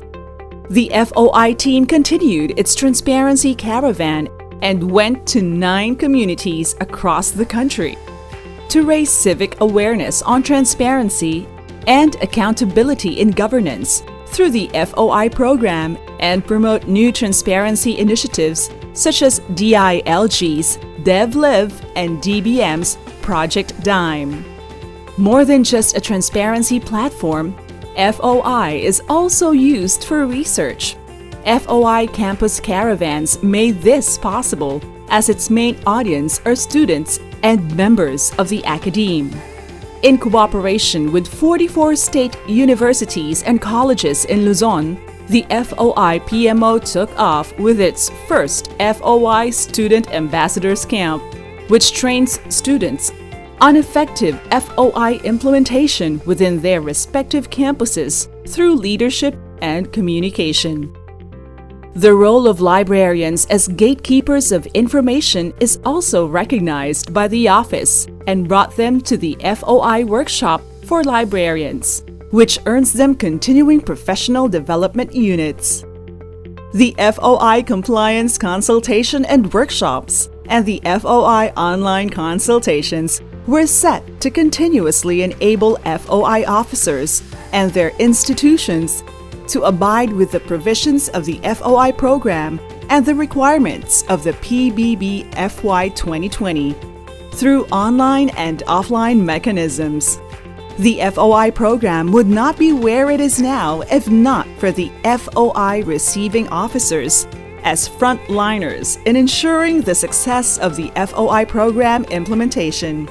The FOI team continued its transparency caravan and went to 9 communities across the country to raise civic awareness on transparency and accountability in governance through the FOI program and promote new transparency initiatives such as DILG's DevLive and DBM's Project Dime. More than just a transparency platform, FOI is also used for research. FOI Campus Caravans made this possible as its main audience are students and members of the academe. In cooperation with 44 state universities and colleges in Luzon, the FOI-PMO took off with its first FOI Student Ambassadors Camp, which trains students on effective FOI implementation within their respective campuses through leadership and communication. The role of librarians as gatekeepers of information is also recognized by the office and brought them to the FOI workshop for librarians, which earns them continuing professional development units. The FOI Compliance Consultation and Workshops and the FOI Online Consultations were set to continuously enable FOI officers and their institutions to abide with the provisions of the FOI program and the requirements of the PBB FY 2020 through online and offline mechanisms. The FOI program would not be where it is now if not for the FOI receiving officers as frontliners in ensuring the success of the FOI program implementation.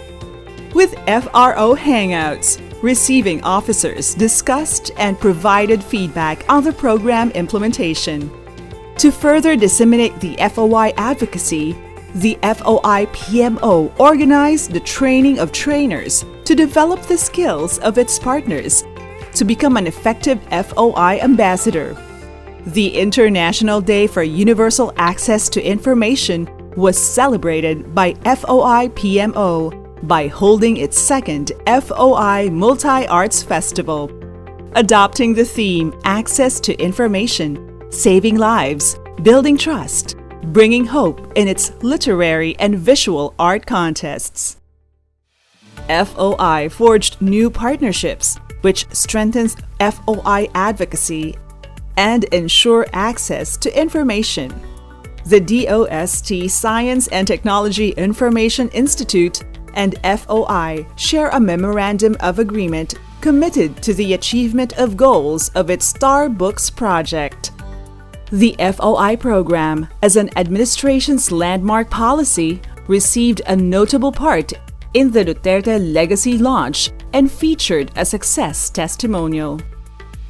With FRO Hangouts, receiving officers discussed and provided feedback on the program implementation. To further disseminate the FOI advocacy, the FOI-PMO organized the training of trainers to develop the skills of its partners to become an effective FOI ambassador. The International Day for Universal Access to Information was celebrated by FOI-PMO by holding its second FOI Multi-Arts Festival, adopting the theme Access to Information, Saving Lives, Building Trust, Bringing Hope in its literary and visual art contests. FOI forged new partnerships which strengthens FOI advocacy and ensure access to information. The DOST Science and Technology Information Institute and FOI share a memorandum of agreement committed to the achievement of goals of its Star Books project. The FOI program, as an administration's landmark policy, received a notable part in the Duterte Legacy launch and featured a success testimonial.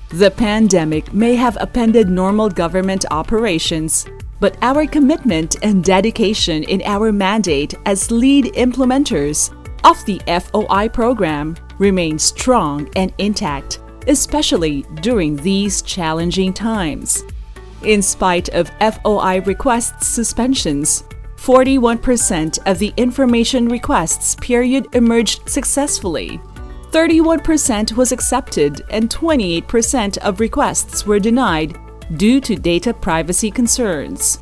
The pandemic may have upended normal government operations, but our commitment and dedication in our mandate as lead implementers of the FOI program remain strong and intact, especially during these challenging times. In spite of FOI requests suspensions, 41% of the information requests period emerged successfully. 31% was accepted and 28% of requests were denied due to data privacy concerns.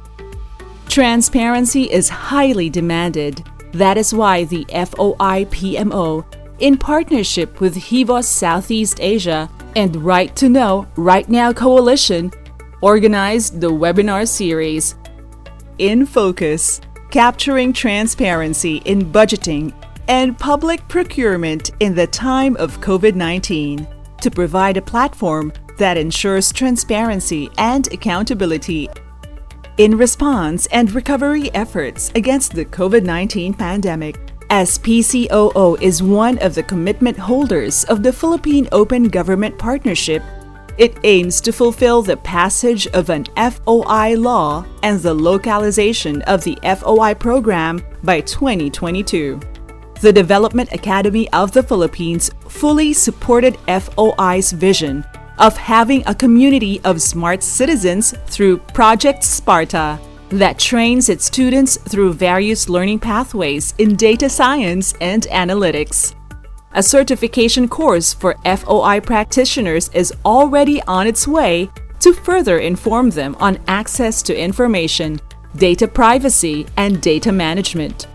Transparency is highly demanded. That is why the FOI-PMO, in partnership with HIVOS Southeast Asia and Right to Know, Right Now Coalition, organized the webinar series In Focus, Capturing Transparency in Budgeting and Public Procurement in the Time of COVID-19, to provide a platform that ensures transparency and accountability in response and recovery efforts against the COVID-19 pandemic. As PCOO is one of the commitment holders of the Philippine Open Government Partnership, it aims to fulfill the passage of an FOI law and the localization of the FOI program by 2022. The Development Academy of the Philippines fully supported FOI's vision of having a community of smart citizens through Project Sparta that trains its students through various learning pathways in data science and analytics. A certification course for FOI practitioners is already on its way to further inform them on access to information, data privacy, and data management.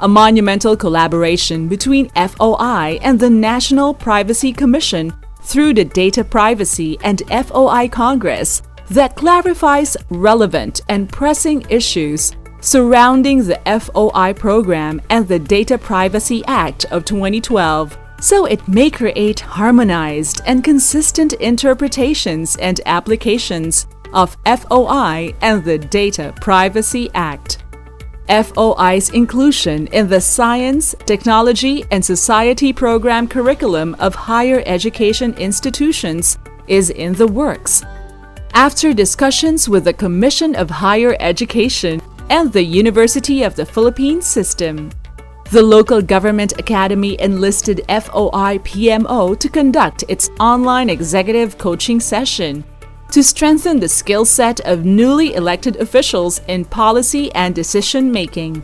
A monumental collaboration between FOI and the National Privacy Commission through the Data Privacy and FOI Congress that clarifies relevant and pressing issues surrounding the FOI program and the Data Privacy Act of 2012, so it may create harmonized and consistent interpretations and applications of FOI and the Data Privacy Act. FOI's inclusion in the Science, Technology, and Society program curriculum of higher education institutions is in the works. After discussions with the Commission of Higher Education and the University of the Philippines System, the local government academy enlisted FOI-PMO to conduct its online executive coaching session to strengthen the skill set of newly elected officials in policy and decision-making.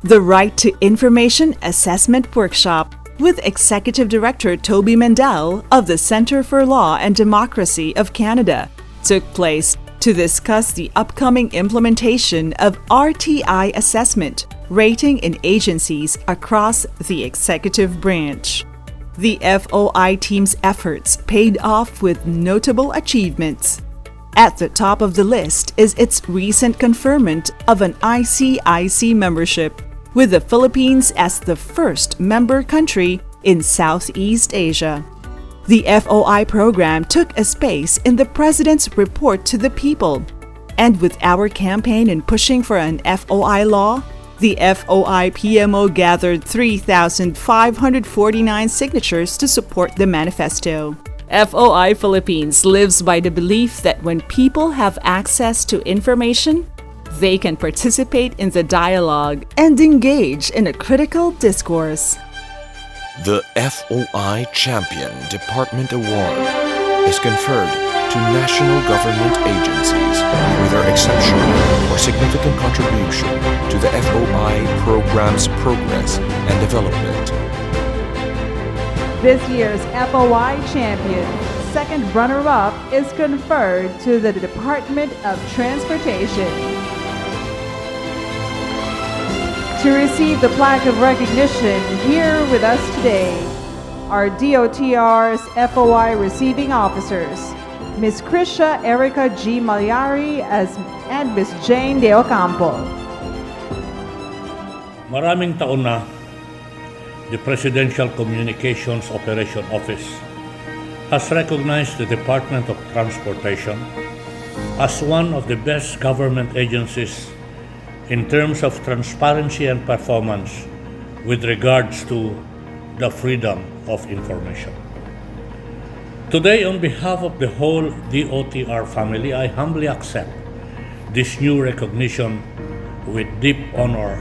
The Right to Information Assessment Workshop with Executive Director Toby Mendel of the Center for Law and Democracy of Canada took place to discuss the upcoming implementation of RTI assessment rating in agencies across the executive branch. The FOI team's efforts paid off with notable achievements. At the top of the list is its recent conferment of an ICIC membership, with the Philippines as the first member country in Southeast Asia. The FOI program took a space in the President's report to the people, and with our campaign in pushing for an FOI law, the FOI-PMO gathered 3,549 signatures to support the manifesto. FOI Philippines lives by the belief that when people have access to information, they can participate in the dialogue and engage in a critical discourse. The FOI Champion Department Award is conferred to national government agencies for their exceptional or significant contribution to the FOI program's progress and development. This year's FOI Champion, second runner-up, is conferred to the Department of Transportation. To receive the plaque of recognition, here with us today are DOTR's FOI receiving officers, Ms. Krisha Erica G. Malyari and Ms. Jane De Ocampo. Maraming taon na, the Presidential Communications Operation Office has recognized the Department of Transportation as one of the best government agencies in terms of transparency and performance with regards to the freedom of information. Today, on behalf of the whole DOTR family, I humbly accept this new recognition with deep honor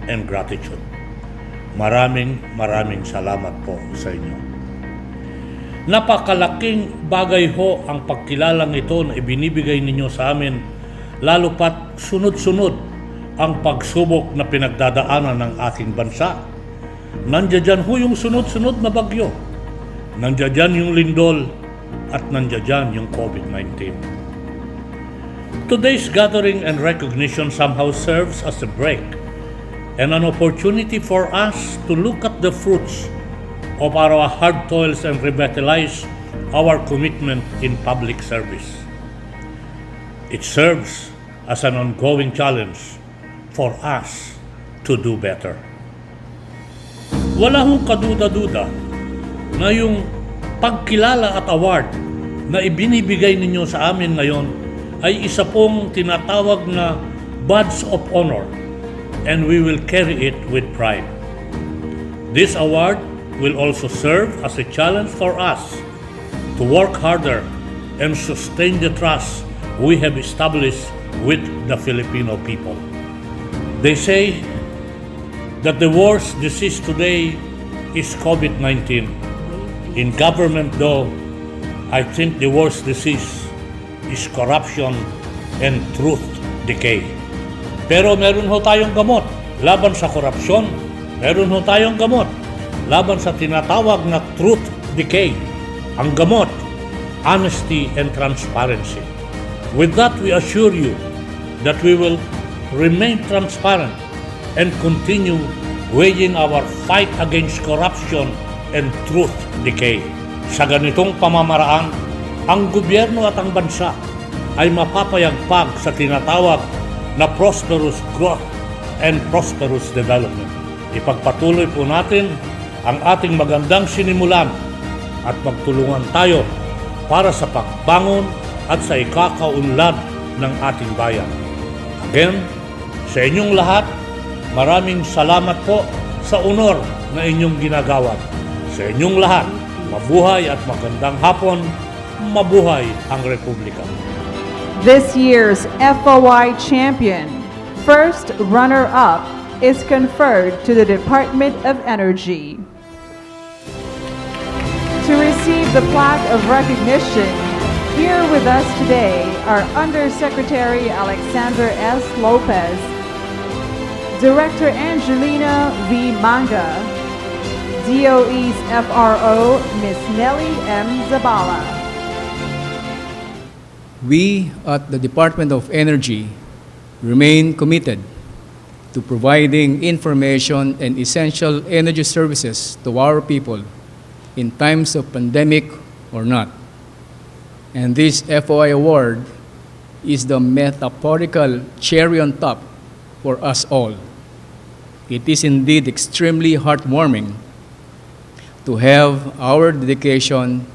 and gratitude. Maraming salamat po sa inyo. Napakalaking bagay ho ang pagkilalang ito na ibinibigay ninyo sa amin, lalo pat sunod-sunod ang pagsubok na pinagdadaanan ng ating bansa. Nandiyan ho yung sunod-sunod na bagyo. Nandiyan yung lindol at nandiyan yung COVID-19. Today's gathering and recognition somehow serves as a break and an opportunity for us to look at the fruits of our hard toils and revitalize our commitment in public service. It serves as an ongoing challenge for us to do better. Wala hong kaduda-duda na yung pagkilala at award na ibinibigay ninyo sa amin ngayon ay isa pong tinatawag na Badge of Honor, and we will carry it with pride. This award will also serve as a challenge for us to work harder and sustain the trust we have established with the Filipino people. They say that the worst disease today is COVID-19. In government though, I think the worst disease is corruption and truth decay. Pero meron ho tayong gamot laban sa korupsyon. Meron ho tayong gamot laban sa tinatawag na truth decay. Ang gamot, honesty and transparency. With that, we assure you that we will remain transparent and continue waging our fight against corruption and truth decay. Sa ganitong pamamaraan, ang gobyerno at ang bansa ay mapapayagpag sa tinatawag na prosperous growth and prosperous development. Ipagpatuloy po natin ang ating magandang sinimulan at magtulungan tayo para sa pagbangon at sa ikakaunlad ng ating bayan. Again, sa inyong lahat, maraming salamat po sa honor na inyong ginagawa. Sa inyong lahat, mabuhay at magandang hapon. Mabuhay ang Republika. This year's FOI champion, first runner-up, is conferred to the Department of Energy. To receive the plaque of recognition, here with us today are Undersecretary Alexander S. Lopez, Director Angelina V. Manga, DOE's FRO, Ms. Nelly M. Zabala. We at the Department of Energy remain committed to providing information and essential energy services to our people in times of pandemic or not. And this FOI award is the metaphorical cherry on top for us all. It is indeed extremely heartwarming to have our dedication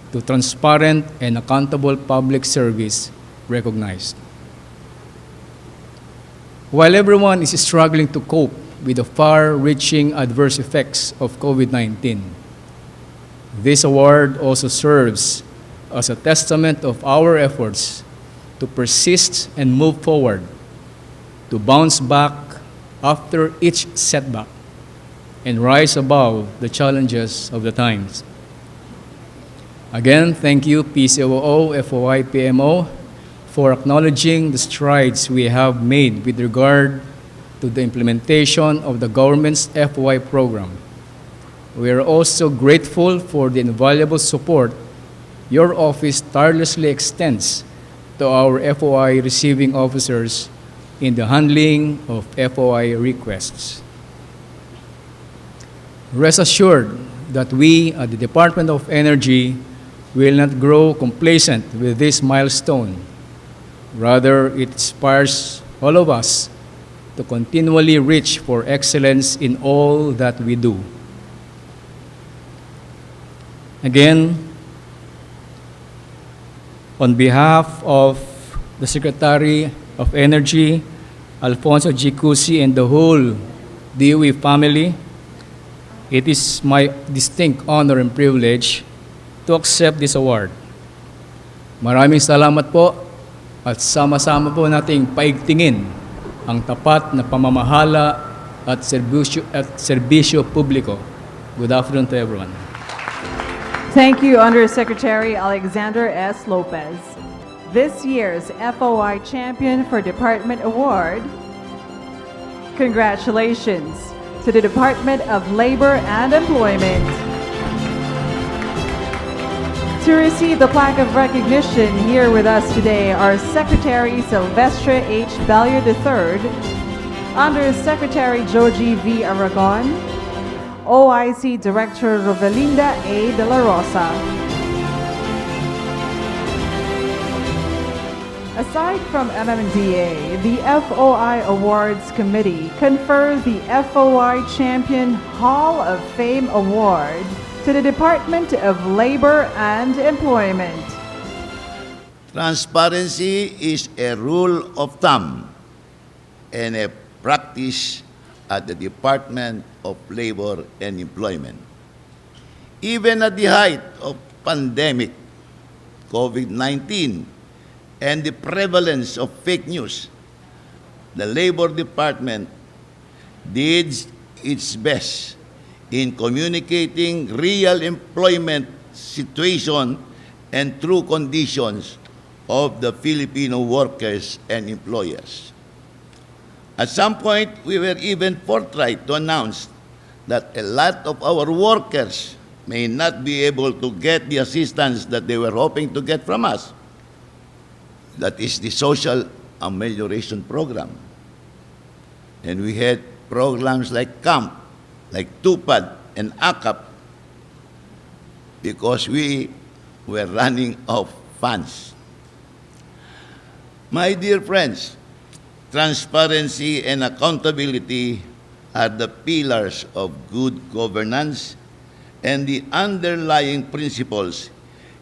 to transparent and accountable public service recognized. While everyone is struggling to cope with the far-reaching adverse effects of COVID-19, this award also serves as a testament of our efforts to persist and move forward, to bounce back after each setback, and rise above the challenges of the times. Again, thank you, PCOO, FOI-PMO, for acknowledging the strides we have made with regard to the implementation of the government's FOI program. We are also grateful for the invaluable support your office tirelessly extends to our FOI receiving officers in the handling of FOI requests. Rest assured that we at the Department of Energy will not grow complacent with this milestone. Rather, it inspires all of us to continually reach for excellence in all that we do. Again, on behalf of the Secretary of Energy, Alfonso G. Cusi, and the whole DOE family, it is my distinct honor and privilege to accept this award. Maraming salamat po at sama-sama po nating paigtingin ang tapat na pamamahala at serbisyo publiko. Good afternoon to everyone. Thank you, Undersecretary Alexander S. Lopez. This year's FOI Champion for Department Award. Congratulations to the Department of Labor and Employment. To receive the plaque of recognition, here with us today are Secretary Silvestre H. Ballier III, Under-Secretary Joji V. Aragon, OIC Director Rovelinda A. De La Rosa. Aside from MMDA, the FOI Awards Committee confers the FOI Champion Hall of Fame Award to the Department of Labor and Employment. Transparency is a rule of thumb and a practice at the Department of Labor and Employment. Even at the height of pandemic, COVID-19, and the prevalence of fake news, the Labor Department did its best in communicating real employment situation and true conditions of the Filipino workers and employers. At some point, we were even forthright to announce that a lot of our workers may not be able to get the assistance that they were hoping to get from us. That is the Social Amelioration Program. And we had programs like CAMP, like TUPAD and ACAP, because we were running out of funds. My dear friends, transparency and accountability are the pillars of good governance and the underlying principles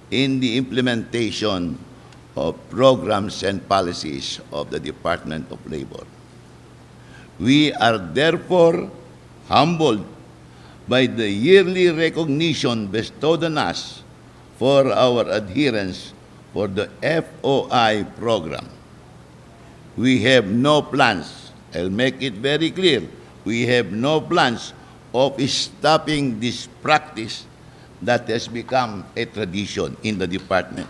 in the implementation of programs and policies of the Department of Labor. We are therefore humbled by the yearly recognition bestowed on us for our adherence for the FOI program. We have no plans, I'll make it very clear, we have no plans of stopping this practice that has become a tradition in the department.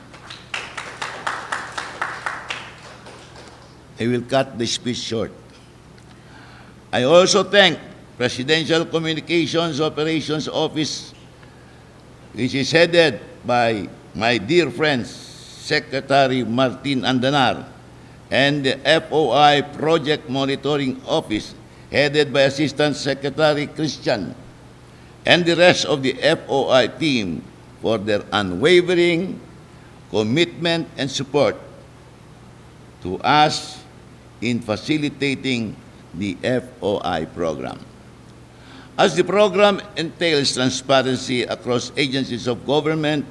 I will cut the speech short. I also thank Presidential Communications Operations Office, which is headed by my dear friend, Secretary Martin Andanar, and the FOI Project Monitoring Office, headed by Assistant Secretary Christian, and the rest of the FOI team for their unwavering commitment and support to us in facilitating the FOI program. As the program entails transparency across agencies of government,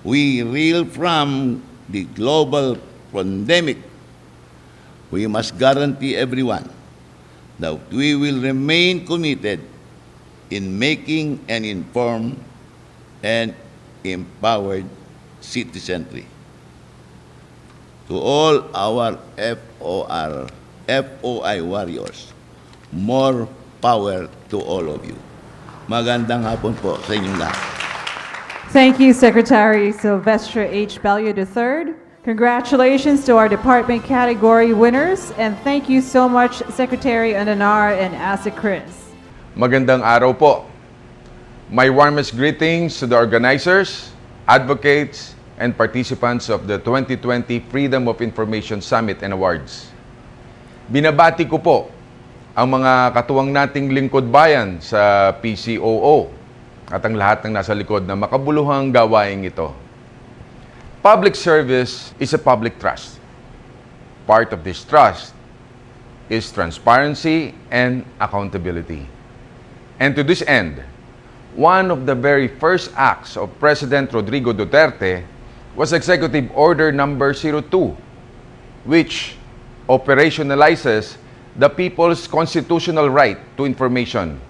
we reel from the global pandemic. We must guarantee everyone that we will remain committed in making an informed and empowered citizenry. To all our FOI warriors, more power to all of you. Magandang hapon po sa inyong lahat. Thank you, Secretary Silvestre H. Ballier III. Congratulations to our department category winners, and thank you so much, Secretary Andanar and Asa Chris. Magandang araw po. My warmest greetings to the organizers, advocates, and participants of the 2020 Freedom of Information Summit and Awards. Binabati ko po ang mga katuwang nating lingkod bayan sa PCOO at ang lahat ng nasa likod na makabuluhang gawaing ito. Public service is a public trust. Part of this trust is transparency and accountability. And to this end, one of the very first acts of President Rodrigo Duterte was Executive Order Number 02, which operationalizes the people's constitutional right to information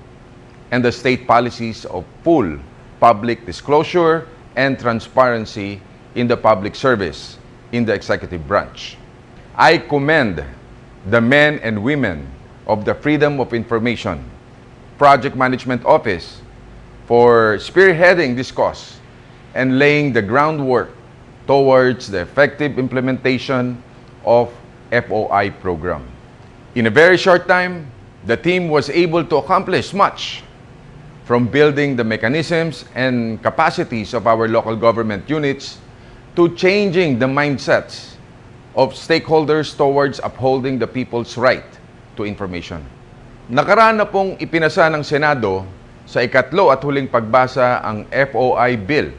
and the state policies of full public disclosure and transparency in the public service in the executive branch. I commend the men and women of the Freedom of Information Project Management Office for spearheading this cause and laying the groundwork towards the effective implementation of FOI program. In a very short time, the team was able to accomplish much from building the mechanisms and capacities of our local government units to changing the mindsets of stakeholders towards upholding the people's right to information. Nakaraan na pong ipinasa ng Senado sa ikatlo at huling pagbasa ang FOI Bill,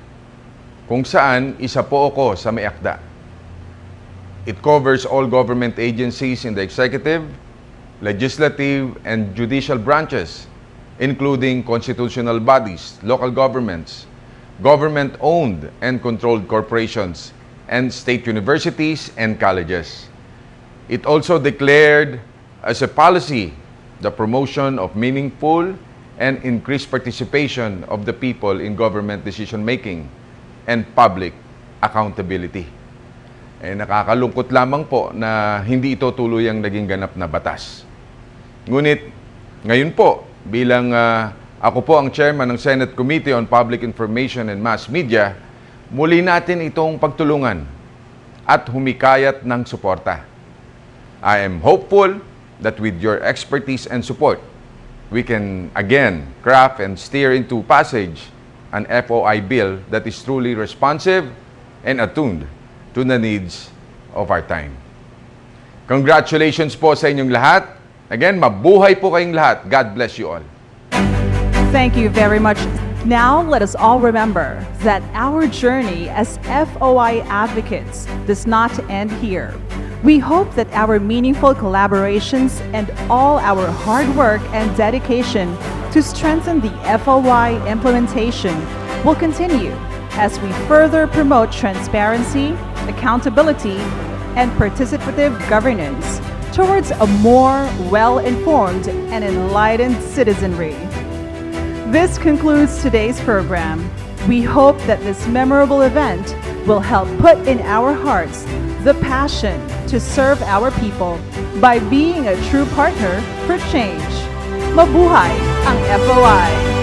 kung saan isa po ako sa may akda. It covers all government agencies in the executive, legislative, and judicial branches, including constitutional bodies, local governments, government-owned and controlled corporations, and state universities and colleges. It also declared as a policy the promotion of meaningful and increased participation of the people in government decision-making and public accountability. Nakakalungkot lamang po na hindi ito tuluyang naging ganap na batas. Ngunit, ngayon po, bilang ako po ang chairman ng Senate Committee on Public Information and Mass Media, muli natin itong pagtulungan at humikayat ng suporta. I am hopeful that with your expertise and support, we can again craft and steer into passage an FOI bill that is truly responsive and attuned to the needs of our time. Congratulations po sa inyong lahat. Again, mabuhay po kayong lahat. God bless you all. Thank you very much. Now, let us all remember that our journey as FOI advocates does not end here. We hope that our meaningful collaborations and all our hard work and dedication to strengthen the FOI implementation will continue as we further promote transparency, accountability, and participative governance towards a more well-informed and enlightened citizenry. This concludes today's program. We hope that this memorable event will help put in our hearts the passion to serve our people by being a true partner for change. Mabuhay ang FOI!